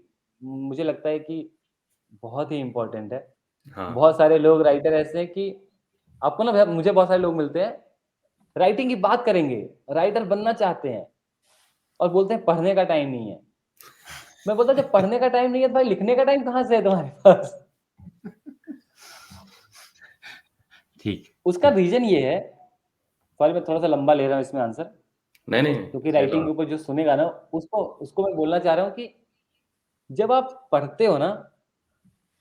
मुझे लगता है कि बहुत ही इम्पोर्टेंट है। हाँ। बहुत सारे लोग राइटर ऐसे हैं कि आपको ना मुझे बहुत सारे लोग मिलते हैं, राइटिंग की बात करेंगे, राइटर बनना चाहते हैं और बोलते हैं पढ़ने का टाइम नहीं है। मैं बोलता जब पढ़ने का टाइम नहीं है तो भाई लिखने का टाइम कहाँ से है तुम्हारे पास? ठीक, उसका ठीक। रीज़न ये है, सॉरी मैं थोड़ा-सा लंबा ले रहा हूँ इसमें आंसर, नहीं, नहीं, क्योंकि ले लो राइटिंग के आप। ऊपर जो सुनेगा ना उसको उसको मैं बोलना चाह रहा हूँ कि जब आप पढ़ते हो ना,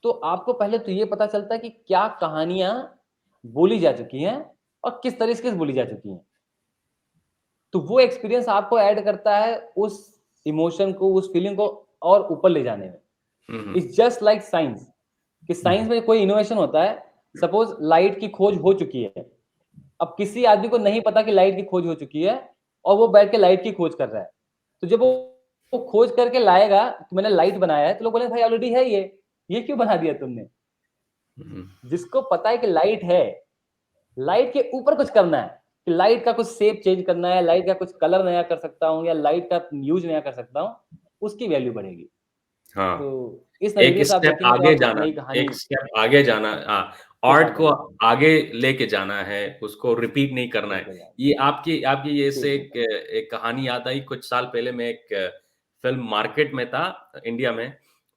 तो आपको पहले तो ये पता चलता है कि क्या कहानियाँ बोली जा चुकी हैं और किस तरीके से बोली जा चुकी हैं। तो वो एक्सपीरियंस आपको ऐड करता है उस इमोशन को, उस फीलिंग को और ऊपर ले जाने में। हुँ, हुँ। इट्स जस्ट लाइक साइंस कि साइंस में कोई इनोवेशन होता है, सपोज लाइट की खोज हो चुकी है। अब किसी आदमी को नहीं पता कि लाइट की खोज हो चुकी है और वो बैठ के लाइट की खोज कर रहा है। तो जब वो खोज करके लाएगा कि मैंने लाइट बनाया है, तो लोग बोलेंगे भाई ऑलरेडी है ये क्यों बना दिया तुमने? हुँ, जिसको पता है कि लाइट है, लाइट के ऊपर कुछ करना है, कि लाइट का कुछ शेप चेंज करना है, लाइट का कुछ कलर नया कर सकता हूँ या लाइट का यूज़ नया कर सकता हूँ, उसकी वैल्यू बढ़ेगी। हाँ। तो इस एक नज़रिए से आप स्टेप देखेंगे तो आगे आप एक जाना, नई कहानी एक स्टेप आगे जाना, के आर्ट साथ को जाएँगे। आगे लेके जाना है, उसको रिपीट नहीं करना है। लेके जाएँगे। ये आपकी आपकी ये से ठीक है। एक कहानी याद आई, कुछ साल पहले मैं एक फ़िल्म मार्केट में था इंडिया में,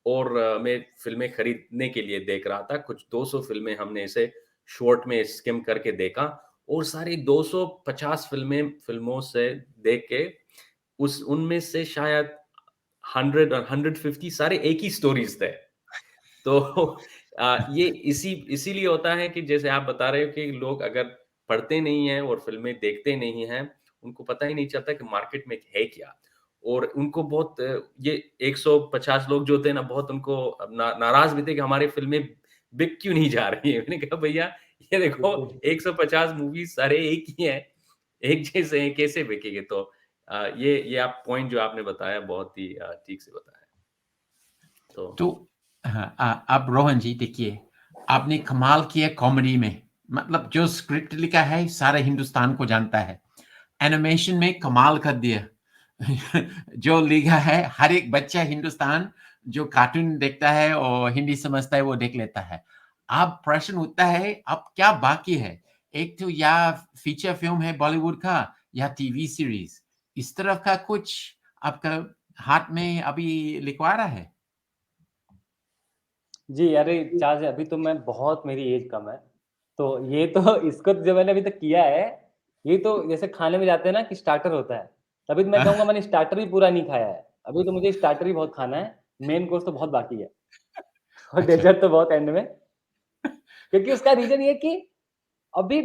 और मैं फ़िल्में खरीदने के लिए देख रहा था। कुछ 200 फ़िल्में हमने ऐसे शॉर्ट में स्किम करके देखा, और सारी 250 फ़िल्मों से देख के उस उनमें से शायद 100 और 150 सारे एक ही स्टोरीज़ थे। तो ये इसीलिए होता है कि जैसे आप बता रहे हो कि लोग अगर पढ़ते नहीं हैं और फ़िल्में देखते नहीं हैं, उनको पता ही नहीं चलता कि मार्केट में है क्या? और उनको बहुत ये 150 लोग जो थे ना, बहुत उनको नाराज़ भी थे कि हमारी फ़िल्में बिक क्यों नहीं जा रही हैं? मैंने कहा भैया, ये देखो बिल्कुल। 150 मूवीज़ सारे एक ही हैं, एक जैसे हैं, कैसे बिकेंगे? तो ये आप पॉइंट जो आपने बताया बहुत ही ठीक से बताया। तो तो हाँ, अब रोहन जी देखिए, आपने कमाल किया कॉमेडी में, मतलब जो स्क्रिप्ट लिखा है सारा हिंदुस्तान को जानता है। एनिमेशन में कमाल कर दिया। जो लिखा है हर एक बच्चा हिंदुस्तान जो कार्टून देखता है और हिंदी समझता है वो देख लेता है। अब प्रश्न उठता है अब क्या बाकी है? एक तो या फीचर फ़िल्म है बॉलीवुड का या टीवी सीरीज़। इस तरफ का कुछ आपका हाथ में अभी लिखवा रहा है? जी, अरे चार्ज अभी तो मैं बहुत मेरी एज कम है। तो ये तो इसको जो मैंने अभी तक किया है, ये तो जैसे खाने में जाते हैं ना कि स्टार्टर होता है, तभी तो मैं कहूँगा मैंने स्टार्टर भी पूरा नहीं खाया है। अभी तो मुझे स्टार्टर ही बहुत खाना है, मेन कोर्स तो बहुत बाकी है और अच्छा। डेज़र्ट तो बहुत एंड में। क्योंकि उसका रीज़न ये है कि अभी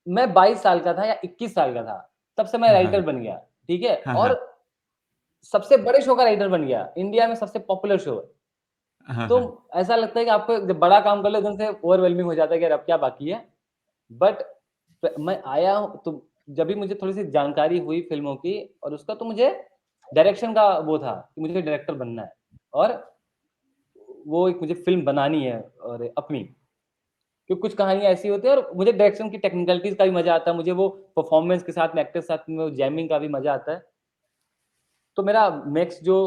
मैं 22 साल का था या 21 साल का था, तब से मैं हाँ, राइटर हाँ। बन गया, ठीक है? हाँ, हाँ। और सबसे बड़े शो का राइटर बन गया, इंडिया में सबसे पॉपुलर शो है। हाँ, तो हाँ। ऐसा लगता है कि आपको जब बड़ा काम कर लो एकदम से ओवरवेलमिंग हो जाता है कि यार अब क्या बाकी है। बट मैं आया हूँ तो जब भी मुझे थोड़ी-सी जानकारी हुई फ़िल्मों की और उसका तो मुझे डायरेक्शन का वो था कि मुझे डायरेक्टर बनना है और वो एक मुझे फ़िल्म बनानी है और अपनी। क्योंकि कुछ कहानियाँ ऐसी होती हैं और मुझे डायरेक्शन की टेक्निकलिटीज़ का भी मज़ा आता है, मुझे वो परफ़ॉर्मेंस के साथ में एक्टर के साथ में जैमिंग का भी मज़ा आता है। तो मेरा नेक्स्ट जो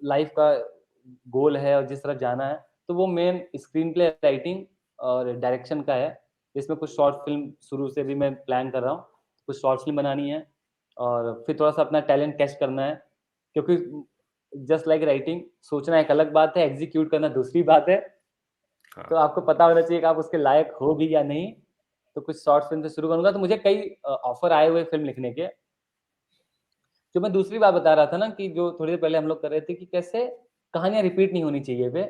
लाइफ़ का गोल है और जिस तरफ जाना है, तो वो मेन स्क्रीन प्ले राइटिंग और डायरेक्शन का है। इसमें कुछ शॉर्ट फ़िल्म शुरू से भी मैं प्लान कर रहा हूँ। कुछ शॉर्ट फ़िल्म बनानी है और फिर थोड़ा-सा अपना टैलेंट टेस्ट करना है। क्योंकि जस्ट लाइक राइटिंग सोचना एक अलग बात है, एग्ज़ीक्यूट करना दूसरी बात है। तो हाँ। आपको पता होना चाहिए कि आप उसके लायक हो भी या नहीं। तो कुछ शॉर्ट फ़िल्म से शुरू करूँगा, तो मुझे कई ऑफ़र आए हुए फ़िल्म लिखने के। जो मैं दूसरी बात बता रहा था ना कि जो थोड़ी देर पहले हम लोग कर रहे थे कि कैसे कहानियाँ रिपीट नहीं होनी चाहिए वे।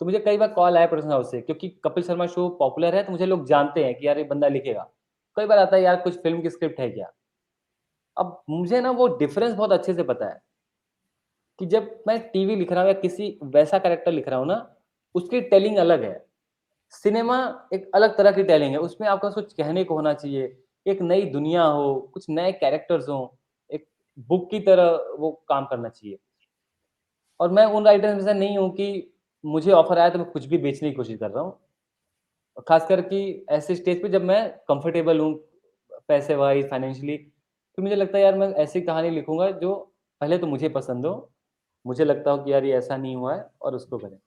तो मुझे कई बार कॉल आया प्रोडक्शन हाउस से क्योंकि कपिल शर्मा शो पॉपुलर है तो मुझे लोग जानते हैं कि यार ये बंदा लिखेगा। कई बार आता है यार कुछ फ़िल्म की स्क्रिप्ट है क्या? अब मुझे ना वो डिफ़रेंस बहुत अच्छे से पता है कि जब मैं टीवी लिख रहा हूँ या किसी वैसा कैरेक्टर लिख रहा हूँ ना, उसकी टेलिंग अलग है। सिनेमा एक अलग तरह की टेलिंग है, उसमें आपका कुछ कहने को होना चाहिए, एक नई दुनिया हो, कुछ नए कैरेक्टर्स हों, एक बुक की तरह वो काम करना चाहिए। और मैं उन राइटर्स में से नहीं हूँ कि मुझे ऑफ़र आया तो मैं कुछ भी बेचने की कोशिश कर रहा हूँ। ख़ासकर कि ऐसे स्टेज पे जब मैं कंफ़र्टेबल हूँ, पैसे वाइज़, फाइनेंशियली, तो मुझे लगता है यार मैं ऐसी कहानी लिखूँगा जो पहले तो मुझे पसंद हो, मुझे लगता हो कि यार ये ऐसा नहीं हुआ है और उसको करें।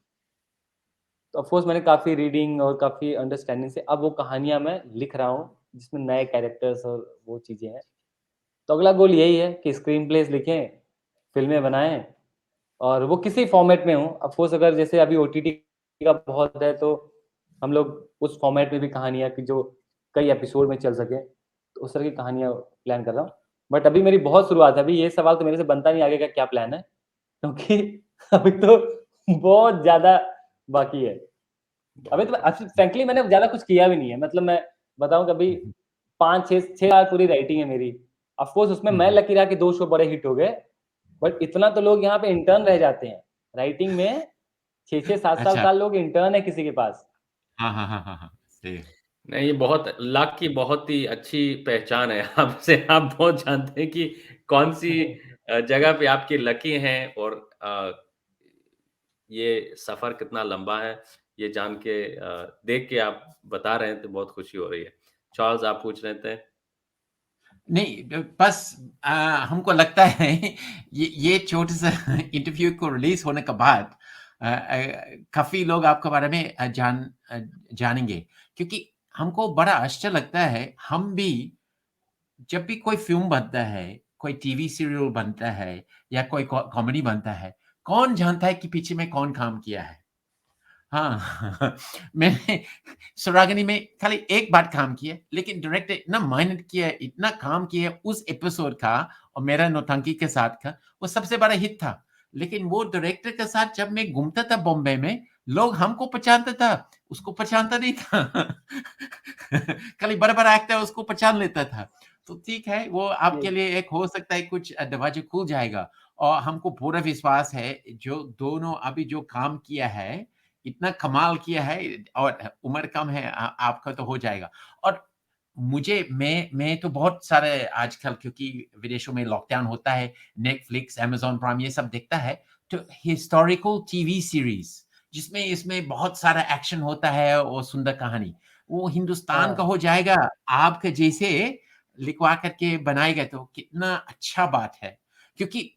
तो ऑफ़ कोर्स मैंने काफ़ी रीडिंग और काफ़ी अंडरस्टैंडिंग से अब वो कहानियाँ मैं लिख रहा हूँ, जिसमें नए कैरेक्टर्स और वो चीज़ें हैं। तो अगला गोल यही है कि स्क्रीन प्लेज़ लिखें, फ़िल्में बनाएँ और वो किसी फ़ॉर्मेट में हो। ऑफ़ कोर्स अगर जैसे अभी ओटीटी का बहुत है तो हम लोग उस फ़ॉर्मेट में भी कहानियाँ कि जो कई एपिसोड में चल सकें, तो उस तरह की कहानियाँ प्लान कर रहा हूँ। बट अभी मेरी बहुत शुरुआत है, अभी ये सवाल तो मेरे से बनता नहीं आगे का क्या प्लान है, क्योंकि अभी तो बहुत ज़्यादा बाकी है। अभी बहुत तो बढ़िया। फ्रैंकली मैंने ज़्यादा कुछ किया भी नहीं है। मतलब मैं बताऊँ कभी 5-6 साल पूरी राइटिंग है मेरी। ऑफ कोर्स उसमें मैं लकी रहा कि 2 शो बड़े हिट हो गए। बट इतना तो लोग यहाँ पे इंटर्न रह जाते हैं। राइटिंग में 6-6 7-7 अच्छा। साल लोग इंटर्न है किसी के पास। हाँ, हाँ, हाँ, हाँ, हाँ, सही है। नहीं, ये बहुत लक की बहुत ही अच्छी पहचान है आपसे। आप बहुत जानते हैं कि कौन-सी जगह पे आपकी लकी हैं और ये सफ़र कितना लंबा है, ये जान के देख के आप बता रहे हैं तो बहुत खुशी हो रही है। चार्ल्स आप पूछ रहे थे? नहीं बस हमको लगता है ये छोटे-सा इंटरव्यू को रिलीज़ होने के बाद काफ़ी लोग आपके बारे में जानेंगे क्योंकि हमको बड़ा आश्चर्य लगता है, हम भी जब भी कोई फ़िल्म बनता है, कोई टीवी सीरियल बनता है या कोई कॉमेडी बनता है, कौन जानता है कि पीछे में कौन काम किया है? हाँ, मैंने सुरागनी में खाली एक बार काम किया, लेकिन डायरेक्टर इतना मेहनत किया, इतना काम किया उस एपिसोड का और मेरा नौटंकी के साथ का, वो सबसे बड़ा हिट था। लेकिन वो डायरेक्टर के साथ जब मैं घूमता था बॉम्बे में, लोग हमको पहचानता था, उसको पहचानता नहीं था। खाली बड़ा-बड़ा एक्टर उसको पहचान लेता था। तो ठीक है, वो आपके जी, लिए एक हो सकता है कुछ दरवाज़े खुल जाएगा और हमको पूरा विश्वास है, जो दोनों अभी जो काम किया है इतना कमाल किया है और उम्र कम है आपका तो हो जाएगा। और मैं तो बहुत सारे आजकल क्योंकि विदेशों में लॉकडाउन होता है, नेटफ्लिक्स, अमेज़न प्राइम ये सब देखता है, तो हिस्टोरिकल टीवी सीरीज़ जिसमें इसमें बहुत सारा एक्शन होता है और सुंदर कहानी, वो हिंदुस्तान का हाँ, हो जाएगा, आपके जैसे लिखवा कर के बनाएगा तो कितना अच्छा बात है। क्योंकि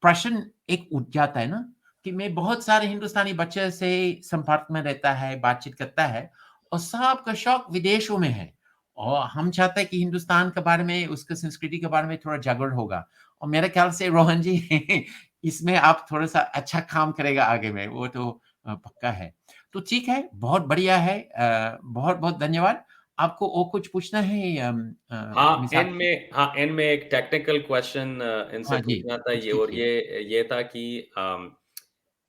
प्रश्न एक उठ जाता है ना कि मैं बहुत सारे हिंदुस्तानी बच्चे से संपर्क में रहता है, बातचीत करता है और सबका शौक विदेशों में है और हम चाहते हैं कि हिंदुस्तान के बारे में, उसकी संस्कृति के बारे में थोड़ा जागरूक होगा और मेरे ख्याल से रोहन जी इसमें आप थोड़ा-सा अच्छा काम करेगा आगे में, वो तो पक्का है। तो ठीक है, बहुत बढ़िया है बहुत-बहुत धन्यवाद। आपको और कुछ पूछना है मिसाल जी? हाँ, एंड में एक टेक्निकल क्वेश्चन इनसे हाँ जी, पूछना था कुछ ये और कीजिए। ये था कि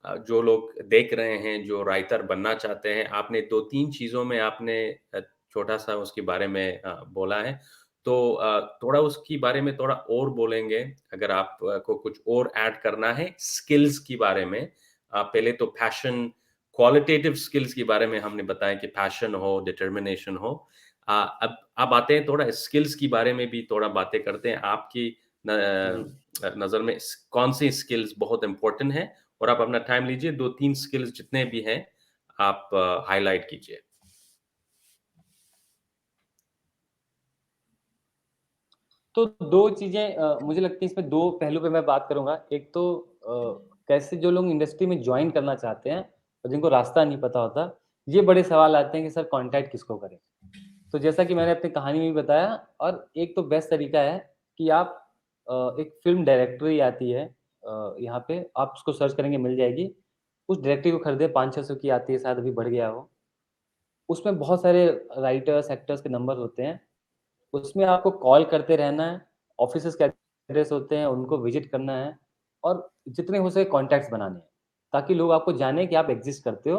जो लोग देख रहे हैं, जो राइटर बनना चाहते हैं, आपने 2-3 चीज़ों में आपने छोटा-सा उसके बारे में बोला है। तो थोड़ा उसके बारे में थोड़ा और बोलेंगे, अगर आप को कुछ और ऐड करना है स्किल्स के बारे में। पहले तो पैशन क्वालिटेटिव स्किल्स के बारे में हमने बताया कि पैशन हो, डिटर्मिनेशन हो। अब आते हैं थोड़ा स्किल्स के बारे में भी थोड़ा बातें करते हैं। आपकी जी। नज़र में कौन-सी स्किल्स बहुत इम्पोर्टेंट हैं और आप अपना टाइम लीजिए, 2-3 स्किल्स जितने भी हैं, आप हाइलाइट कीजिए। तो 2 चीज़ें मुझे लगती है इसमें 2 पहलू पे मैं बात करूँगा। एक तो कैसे जो लोग इंडस्ट्री में जॉइन करना चाहते हैं और जिनको रास्ता नहीं पता होता, ये बड़े सवाल आते हैं कि सर कॉन्टैक्ट किसको करें? तो जैसा कि मैंने अपनी कहानी में भी बताया और एक तो बेस्ट तरीका है कि आप एक फ़िल्म डायरेक्टरी आती है यहाँ पे आप उसको सर्च करेंगे मिल जाएगी। उस डायरेक्टरी को खरीदें 500-600 की आती है शायद अभी बढ़ गया हो। उसमें बहुत सारे राइटर्स, एक्टर्स के नंबर होते हैं। उसमें आपको कॉल करते रहना है, ऑफ़िसेज़ के एड्रेस होते हैं, उनको विज़िट करना है और जितने हो सके कॉन्टैक्ट्स बनाने हैं, ताकि लोग आपको जानें कि आप एक्ज़िस्ट करते हो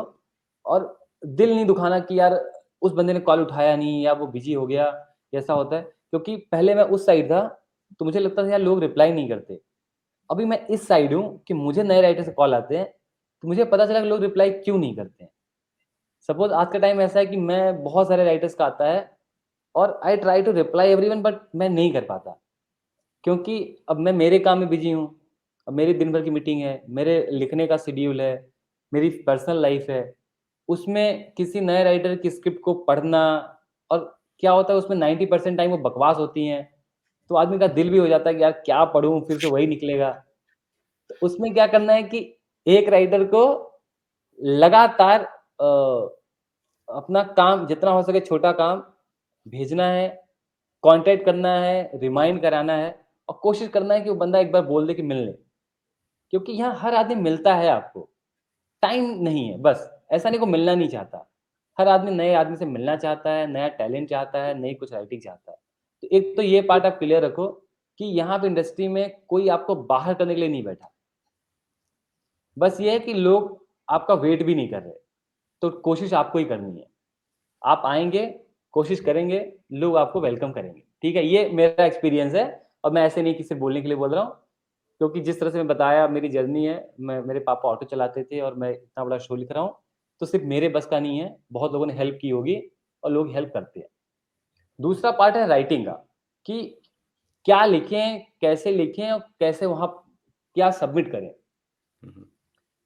और दिल नहीं दुखाना कि यार उस बंदे ने कॉल उठाया नहीं या वो बिज़ी हो गया, ऐसा होता है। क्योंकि पहले मैं उस साइड था, तो मुझे लगता था यार लोग रिप्लाई नहीं करते। अभी मैं इस साइड हूँ कि मुझे नए राइटर से कॉल आते हैं, तो मुझे पता चला कि लोग रिप्लाई क्यों नहीं करते हैं। सपोज़ आज का टाइम ऐसा है कि मैं बहुत सारे राइटर्स का आता है और I try to reply everyone but मैं नहीं कर पाता। क्योंकि अब मैं मेरे काम में बिज़ी हूँ, अब मेरी दिन भर की मीटिंग है, मेरे लिखने का शेड्यूल है, मेरी पर्सनल लाइफ़ है, उसमें किसी नए राइटर की स्क्रिप्ट को पढ़ना और क्या होता है उसमें 90% टाइम वो बकवास होती हैं, तो आदमी का दिल भी हो जाता है कि यार क्या पढ़ूँ फिर से वही निकलेगा। तो उसमें क्या करना है कि एक राइटर को लगातार अपना काम जितना हो सके छोटा काम भेजना है, कॉन्टैक्ट करना है, रिमाइंड कराना है और कोशिश करना है कि वो बंदा एक बार बोल दे कि मिल ले। क्योंकि यहाँ हर आदमी मिलता है आपको, टाइम नहीं है बस, ऐसा नहीं कोई मिलना नहीं चाहता। हर आदमी नए आदमी से मिलना चाहता है, नया टैलेंट चाहता है, नई कुछ राइटिंग चाहता है। तो एक तो ये पार्ट आप क्लियर रखो कि यहाँ पे इंडस्ट्री में कोई आपको बाहर करने के लिए नहीं बैठा। बस ये है कि लोग आपका वेट भी नहीं कर रहे, तो कोशिश आपको ही करनी है। आप आएँगे, कोशिश करेंगे, लोग आपको वेलकम करेंगे, ठीक है? ये मेरा एक्सपीरियंस है और मैं ऐसे नहीं कि सिर्फ़ बोलने के लिए बोल रहा हूँ, क्योंकि जिस तरह से मैं बताया मेरी जर्नी है, मेरे पापा ऑटो चलाते थे और मैं इतना बड़ा शो लिख रहा हूँ, तो सिर्फ़ मेरे बस का नहीं है, बहुत लोगों ने हेल्प की होगी और लोग हेल्प करते हैं। दूसरा पार्ट है राइटिंग का, कि क्या लिखें, कैसे लिखें और कैसे वहाँ क्या सबमिट करें। हुँ, हुँ।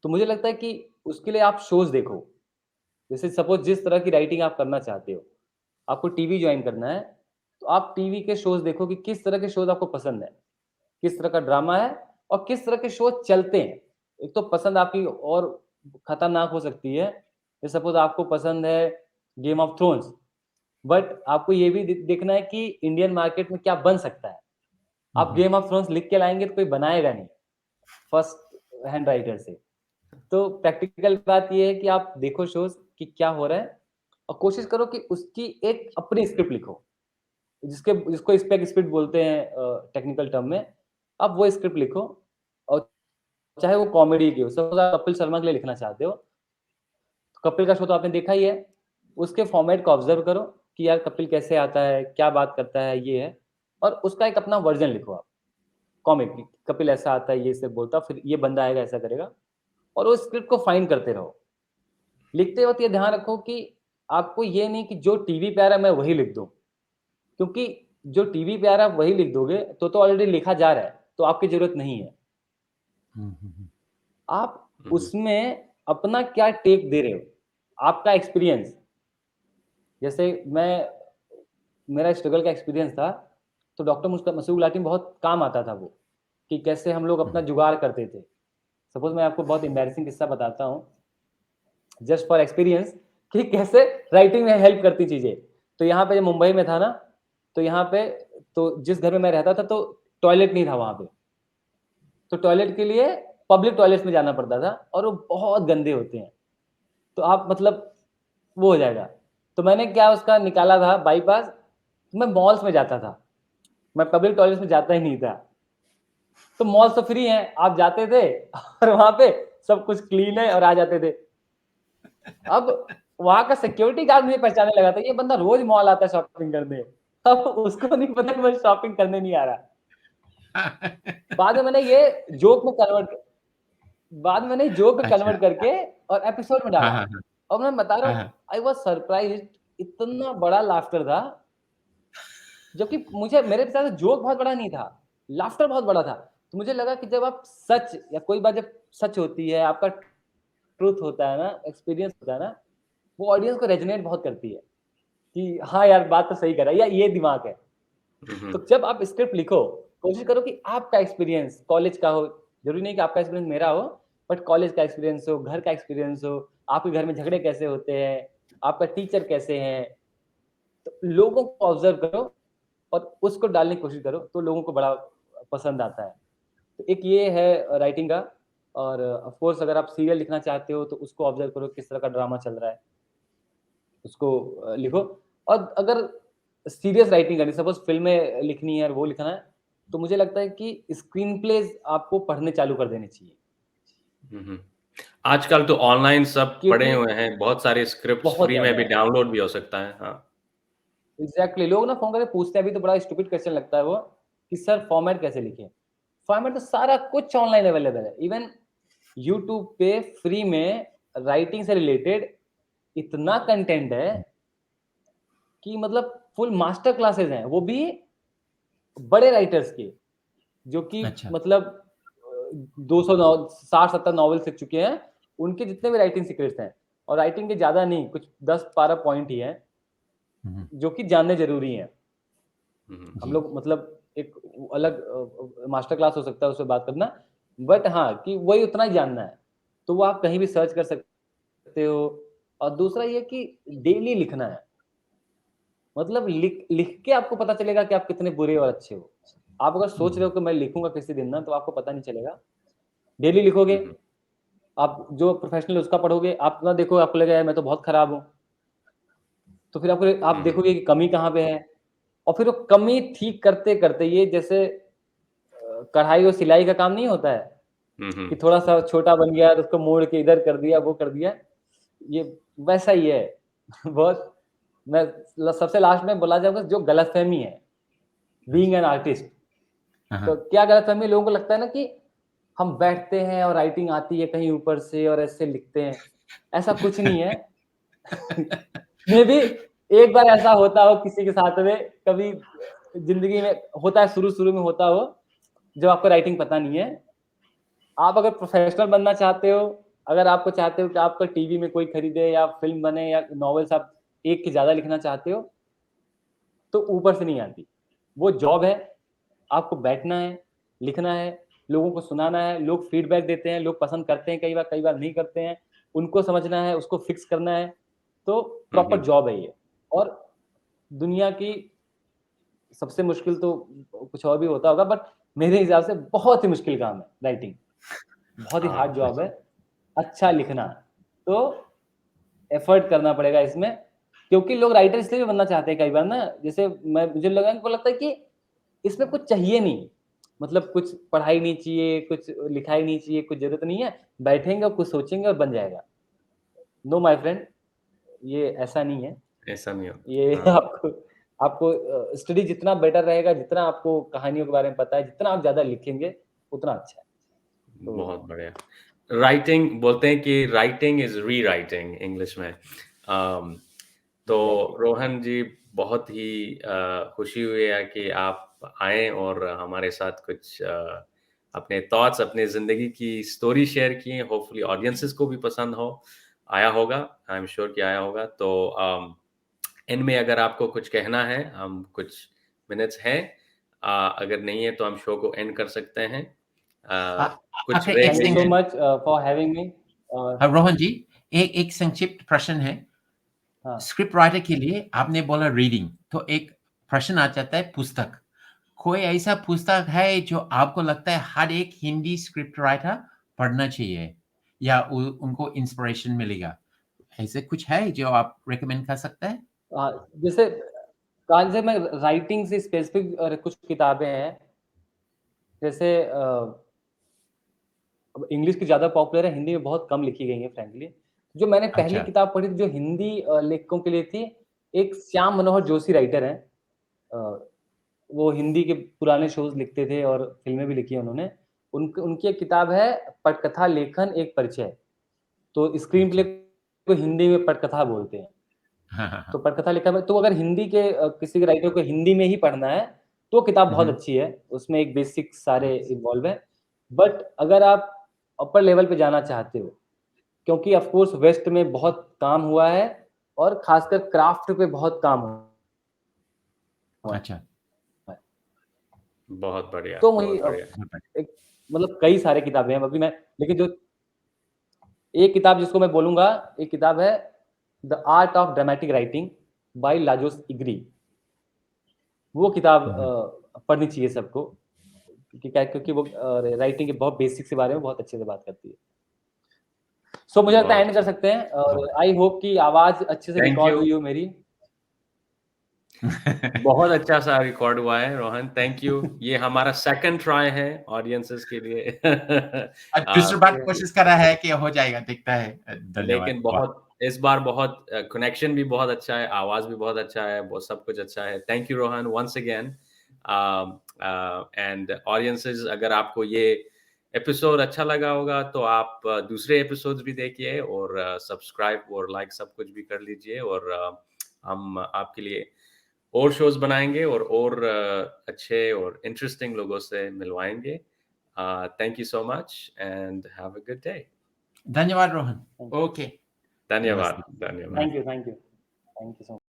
तो मुझे लगता है कि उसके लिए आप शोज़ देखो। जैसे सपोज़ जिस तरह की राइटिंग आप करना चाहते हो, आपको टीवी जॉइन करना है, तो आप टीवी के शोज़ देखो कि किस तरह के शोज़ आपको पसंद है, किस तरह का ड्रामा है और किस तरह के शो चलते हैं। एक तो पसंद आपकी और खतरनाक हो सकती है, जैसे सपोज़ आपको पसंद है गेम ऑफ थ्रोन्स, बट आपको ये भी देखना है कि इंडियन मार्केट में क्या बन सकता है। आप गेम ऑफ थ्रोन्स लिख के लाएँगे तो कोई बनाएगा नहीं, फर्स्ट हैंड राइटर से। तो प्रैक्टिकल बात ये है कि आप देखो शोज़ कि क्या हो रहा है और कोशिश करो कि उसकी एक अपनी स्क्रिप्ट लिखो। जिसको स्पेक स्क्रिप्ट बोलते हैं टेक्निकल टर्म में, आप वो स्क्रिप्ट लिखो और चाहे वो कॉमेडी की हो। सपोज़ आप कपिल शर्मा के लिए लिखना चाहते हो, तो कपिल का शो तो आपने देखा ही है। उसके फॉर्मेट को ऑब्ज़र्व करो कि यार कपिल कैसे आता है, क्या बात करता है, ये है और उसका एक अपना वर्ज़न लिखो आप, कॉमिक की। कपिल ऐसा आता है, ये ऐसे बोलता है, फिर ये बंदा आएगा, ऐसा करेगा और उस स्क्रिप्ट को फाइन करते रहो। लिखते वक़्त ये ध्यान रखो कि आपको ये नहीं कि जो टीवी पे आ रहा है मैं वही लिख दूँ, क्योंकि जो टीवी पे आ रहा है आप वही लिख दोगे तो ऑलरेडी लिखा जा रहा है, तो आपकी ज़रूरत नहीं है। आप हुँ, हुँ। उसमें अपना क्या टेक दे रहे हो, आपका एक्सपीरियंस। जैसे मेरा स्ट्रगल का एक्सपीरियंस था, तो डॉक्टर मसूद गुलाटी में बहुत काम आता था वो, कि कैसे हम लोग अपना जुगाड़ करते थे। सपोज़ मैं आपको बहुत एम्बैरेसिंग किस्सा बताता हूँ, जस्ट फॉर एक्सपीरियंस कि कैसे राइटिंग में हेल्प करती चीज़ें। तो यहाँ पे जब मुंबई में था ना, तो यहाँ पे तो जिस घर में मैं रहता था तो टॉयलेट नहीं था वहाँ पे। तो टॉयलेट के लिए पब्लिक टॉयलेट्स में जाना पड़ता था और वो बहुत गंदे होते हैं। तो आप मतलब वो हो जाएगा। तो मैंने क्या उसका निकाला था बाईपास, मैं मॉल्स में जाता था। मैं पब्लिक टॉयलेट्स में जाता ही नहीं था। तो मॉल्स तो फ्री हैं, आप जाते थे और वहाँ पे सब कुछ क्लीन है और आ जाते थे। अब वहाँ का सिक्योरिटी गार्ड मुझे पहचानने लगा था, ये बंदा रोज़ मॉल आता है शॉपिंग करने। अब उसको नहीं पता कि मैं शॉपिंग करने नहीं आ रहा। बाद में मैंने ये जोक में कन्वर्ट बाद में मैंने जोक में अच्छा। कन्वर्ट करके और एपिसोड में हाँ, डाला। हाँ, हाँ। और मैं बता रहा हाँ, हूँ, हाँ। आई वाज़ सरप्राइज़्ड, इतना बड़ा लाफ्टर था, जबकि मुझे मेरे हिसाब से जोक बहुत बड़ा नहीं था, लाफ्टर बहुत बड़ा था। तो मुझे लगा कि जब आप सच या कोई बात जब सच होती है, आपका ट्रुथ होता है ना, एक्सपीरियंस होता है ना, वो ऑडियंस को रेज़ोनेट बहुत करती है, कि हाँ यार, बात तो सही कह रहा है या ये दिमाग है। हुँ, हुँ। तो जब आप स्क्रिप्ट लिखो, कोशिश करो कि आपका एक्सपीरियंस कॉलेज का हो, ज़रूरी नहीं कि आपका एक्सपीरियंस मेरा हो, बट कॉलेज का एक्सपीरियंस हो, घर का एक्सपीरियंस हो, आपके घर में झगड़े कैसे होते हैं, आपका टीचर कैसे हैं, तो लोगों को ऑब्ज़र्व करो और उसको डालने की कोशिश करो, तो लोगों को बड़ा पसंद आता है। तो एक ये है राइटिंग का और ऑफ़ कोर्स अगर आप सीरियल लिखना चाहते हो, तो उसको ऑब्ज़र्व करो किस तरह का ड्रामा चल रहा है, उसको लिखो और अगर सीरियस राइटिंग करनी है, सपोज़ फ़िल्में लिखनी है और वो लिखना है, तो मुझे लगता है कि स्क्रीन प्लेज़ आपको पढ़ने चालू कर देने चाहिए। हुँ, हुँ। आजकल तो ऑनलाइन सब पड़े क्योंकि हुए हैं, बहुत सारे स्क्रिप्ट्स बहुत फ्री में ज़्यादा भी है। डाउनलोड भी हो सकता है। हाँ। एग्ज़ैक्टली लोग ना फ़ोन करके पूछते हैं, अभी तो बड़ा स्टूपिड क्वेश्चन लगता है वो, कि सर फॉर्मेट कैसे लिखें? फॉर्मेट तो सारा कुछ ऑनलाइन अवेलेबल है। इवन यूट्यूब पे फ्री में राइटिंग से रिलेटेड इतना कंटेंट है कि मतलब फुल मास्टर क्लासेस हैं, वो भी बड़े राइटर्स के, जो कि अच्छा। मतलब 200 नॉ 60-70 नॉवेल्स लिख चुके हैं, उनके जितने भी राइटिंग सीक्रेट्स हैं और राइटिंग के ज़्यादा नहीं, कुछ 10-12 पॉइंट ही हैं, जो कि जानने ज़रूरी हैं। हुँ, हुँ। हम जी। लोग मतलब एक अलग मास्टर क्लास हो सकता है, उसपे बात करना, बट हाँ, कि वही उतना ही जानना है। तो वो आप कहीं भी सर्च कर सकते हो और दूसरा ये कि डेली लिखना है। मतलब लिख लिख के आपको पता चलेगा कि आप कितने बुरे और अच्छे हो। आप अगर सोच रहे हो कि मैं लिखूँगा किसी दिन ना, तो आपको पता नहीं चलेगा। डेली लिखोगे, हुँ, हुँ। आप जो प्रोफ़ेशनल उसका पढ़ोगे, आप ना देखो आपको लगेगा यार मैं तो बहुत खराब हूँ। तो फिर आप हुँ, हुँ। देखोगे कि कमी कहाँ पे है और फिर वो कमी ठीक करते-करते ये जैसे कढ़ाई और सिलाई का काम नहीं होता है, कि थोड़ा-सा छोटा बन गया तो उसको मोड़ के इधर कर दिया, वो कर दिया। ये वैसा ही है। बहुत मैं सबसे लास्ट में बोला जाऊँगा जो गलतफ़हमी है, बीइंग एन आर्टिस्ट। तो क्या गलतफ़हमी लोगों को लगता है ना कि हम बैठते हैं और राइटिंग आती है कहीं ऊपर से और ऐसे लिखते हैं। ऐसा कुछ नहीं है। मेबी एक बार ऐसा होता हो किसी के साथ में, कभी ज़िंदगी में होता है, शुरू-शुरू में होता हो, जब आपको राइटिंग पता नहीं है। आप अगर प्रोफ़ेशनल बनना चाहते हो, अगर आपको चाहते हो कि आपका टीवी में कोई खरीदे या फ़िल्म बने या नॉवेल्स आप एक के ज़्यादा लिखना चाहते हो, तो ऊपर से नहीं आती। वो जॉब है, आपको बैठना है, लिखना है, लोगों को सुनाना है, लोग फीडबैक देते हैं, लोग पसंद करते हैं कई बार नहीं करते हैं, उनको समझना है, उसको फिक्स करना है, तो प्रॉपर जॉब है ये। और दुनिया की सबसे मुश्किल तो कुछ और भी होता होगा, बट मेरे हिसाब से बहुत ही मुश्किल काम है राइटिंग। बहुत ही हार्ड जॉब है, अच्छा लिखना। तो एफर्ट करना पड़ेगा इसमें, क्योंकि लोग राइटर इसलिए भी बनना चाहते हैं कई बार ना, जैसे मुझे लगता है कि इसमें कुछ चाहिए नहीं, मतलब कुछ पढ़ाई नहीं चाहिए, कुछ लिखाई नहीं चाहिए, कुछ ज़रूरत नहीं है, बैठेंगे और कुछ सोचेंगे और बन जाएगा। नो माय फ्रेंड, ये ऐसा नहीं है। ऐसा नहीं होता। ये आपको आपको स्टडी जितना बेटर रहेगा, जितना आपको कहानियों के बारे में पता है, जितना आप ज़्यादा लिखेंगे, उतना अच्छा है। तो बहुत बढ़िया। राइटिंग बोलते हैं कि राइटिंग इज़ रीराइटिंग इंग्लिश में। तो एग्ज़ैक्टली। रोहन जी बहुत ही खुशी हुई है कि आप आए और हमारे साथ कुछ अपने थॉट्स, अपने ज़िंदगी की स्टोरी शेयर की। होपफुली ऑडियंसेस को भी पसंद आया होगा। आई एम श्योर कि आया होगा। तो इनमें अगर आपको कुछ कहना है, हम कुछ मिनट्स हैं। अगर नहीं है तो हम शो को एंड कर सकते हैं। कुछ Okay, एक थैंक यू सो रेखिए। Second. Much for having me. Rohan ji, एक संक्षिप्त प्रश्न है। हाँ। स्क्रिप्ट राइटर के लिए आपने बोला रीडिंग, तो एक प्रश्न आ जाता है पुस्तक। कोई ऐसा पुस्तक है जो आपको लगता है हर एक हिंदी स्क्रिप्ट राइटर पढ़ना चाहिए या उनको इंस्पिरेशन मिलेगा? ऐसे कुछ है जो आप रेकमेंड कर सकते हैं? जैसे कहा जैसे मैं राइटिंग से स्पेसिफिक कुछ किताबें हैं, जैसे अब इंग्लिश की ज़्यादा पॉपुलर है, हिंदी में बहुत कम लिखी गई हैं फ्रैंकली। जो मैंने पहली अच्छा, किताब पढ़ी थी जो हिंदी लेखकों के लिए थी, एक श्याम मनोहर जोशी राइटर हैं। अ, वो हिंदी के पुराने शोज़ लिखते थे और फ़िल्में भी लिखी हैं उन्होंने। उनकी एक किताब है पटकथा लेखन एक परिचय। तो स्क्रीन प्ले अच्छा। को हिंदी में पटकथा बोलते हैं। हाँ, हाँ, तो हाँ। पटकथा लिखा है, तो अगर हिंदी के किसी के राइटर को हिंदी में ही पढ़ना है, तो किताब हुँ, बहुत हुँ। अच्छी है। उसमें एक बेसिक सारे इन्वॉल्व हैं। बट अगर आप अपर लेवल पे जाना चाहते हो, क्योंकि ऑफ़ कोर्स वेस्ट में बहुत काम हुआ है और ख़ासकर क्राफ़्ट पे बहुत काम हुआ अच्छा, है। बहुत बढ़िया, तो वही बहुत बढ़िया। बहुत बढ़िया। एक मतलब कई सारे किताबें हैं, अभी मैं लेकिन जो एक किताब जिसको मैं बोलूँगा, एक किताब है the art of dramatic writing by Lajos Egri. वो किताब हुँ, हुँ। पढ़नी चाहिए सबको, क्योंकि क्या है, क्योंकि वो राइटिंग के बहुत बेसिक्स के बारे में बहुत अच्छे से बात करती है। सो मुझे लगता है बहुत एंड कर अच्छा। सकते हैं बहुत और आई होप कि आवाज़ अच्छे से थैंक रिकॉर्ड यू। हुई हो मेरी। बहुत अच्छा सा रिकॉर्ड हुआ है रोहन, थैंक यू। ये हमारा सेकंड ट्राई है ऑडियंसेस के लिए। दूसरी बार तो कोशिश कर रहा है कि हो जाएगा, दिखता है। धन्यवाद। लेकिन वाह! बहुत इस बार बहुत कनेक्शन भी बहुत अच्छा है, आवाज़ भी बहुत अच्छा है, वो सब कुछ अच्छा है। Thank you Rohan once again. And audiences अगर आपको ये एपिसोड अच्छा लगा होगा तो आप दूसरे एपिसोड्स भी देखिए और सब्सक्राइब और लाइक सब कुछ भी कर लीजिए और हम आपके लिए और शोज़ बनाएँगे और अच्छे और इंटरेस्टिंग लोगों से मिलवाएँगे। Thank you so much and have a good day. धन्यवाद रोहन। थैंक ओके, धन्यवाद, नमस्ते। धन्यवाद। Thank you, thank you. Thank you so much.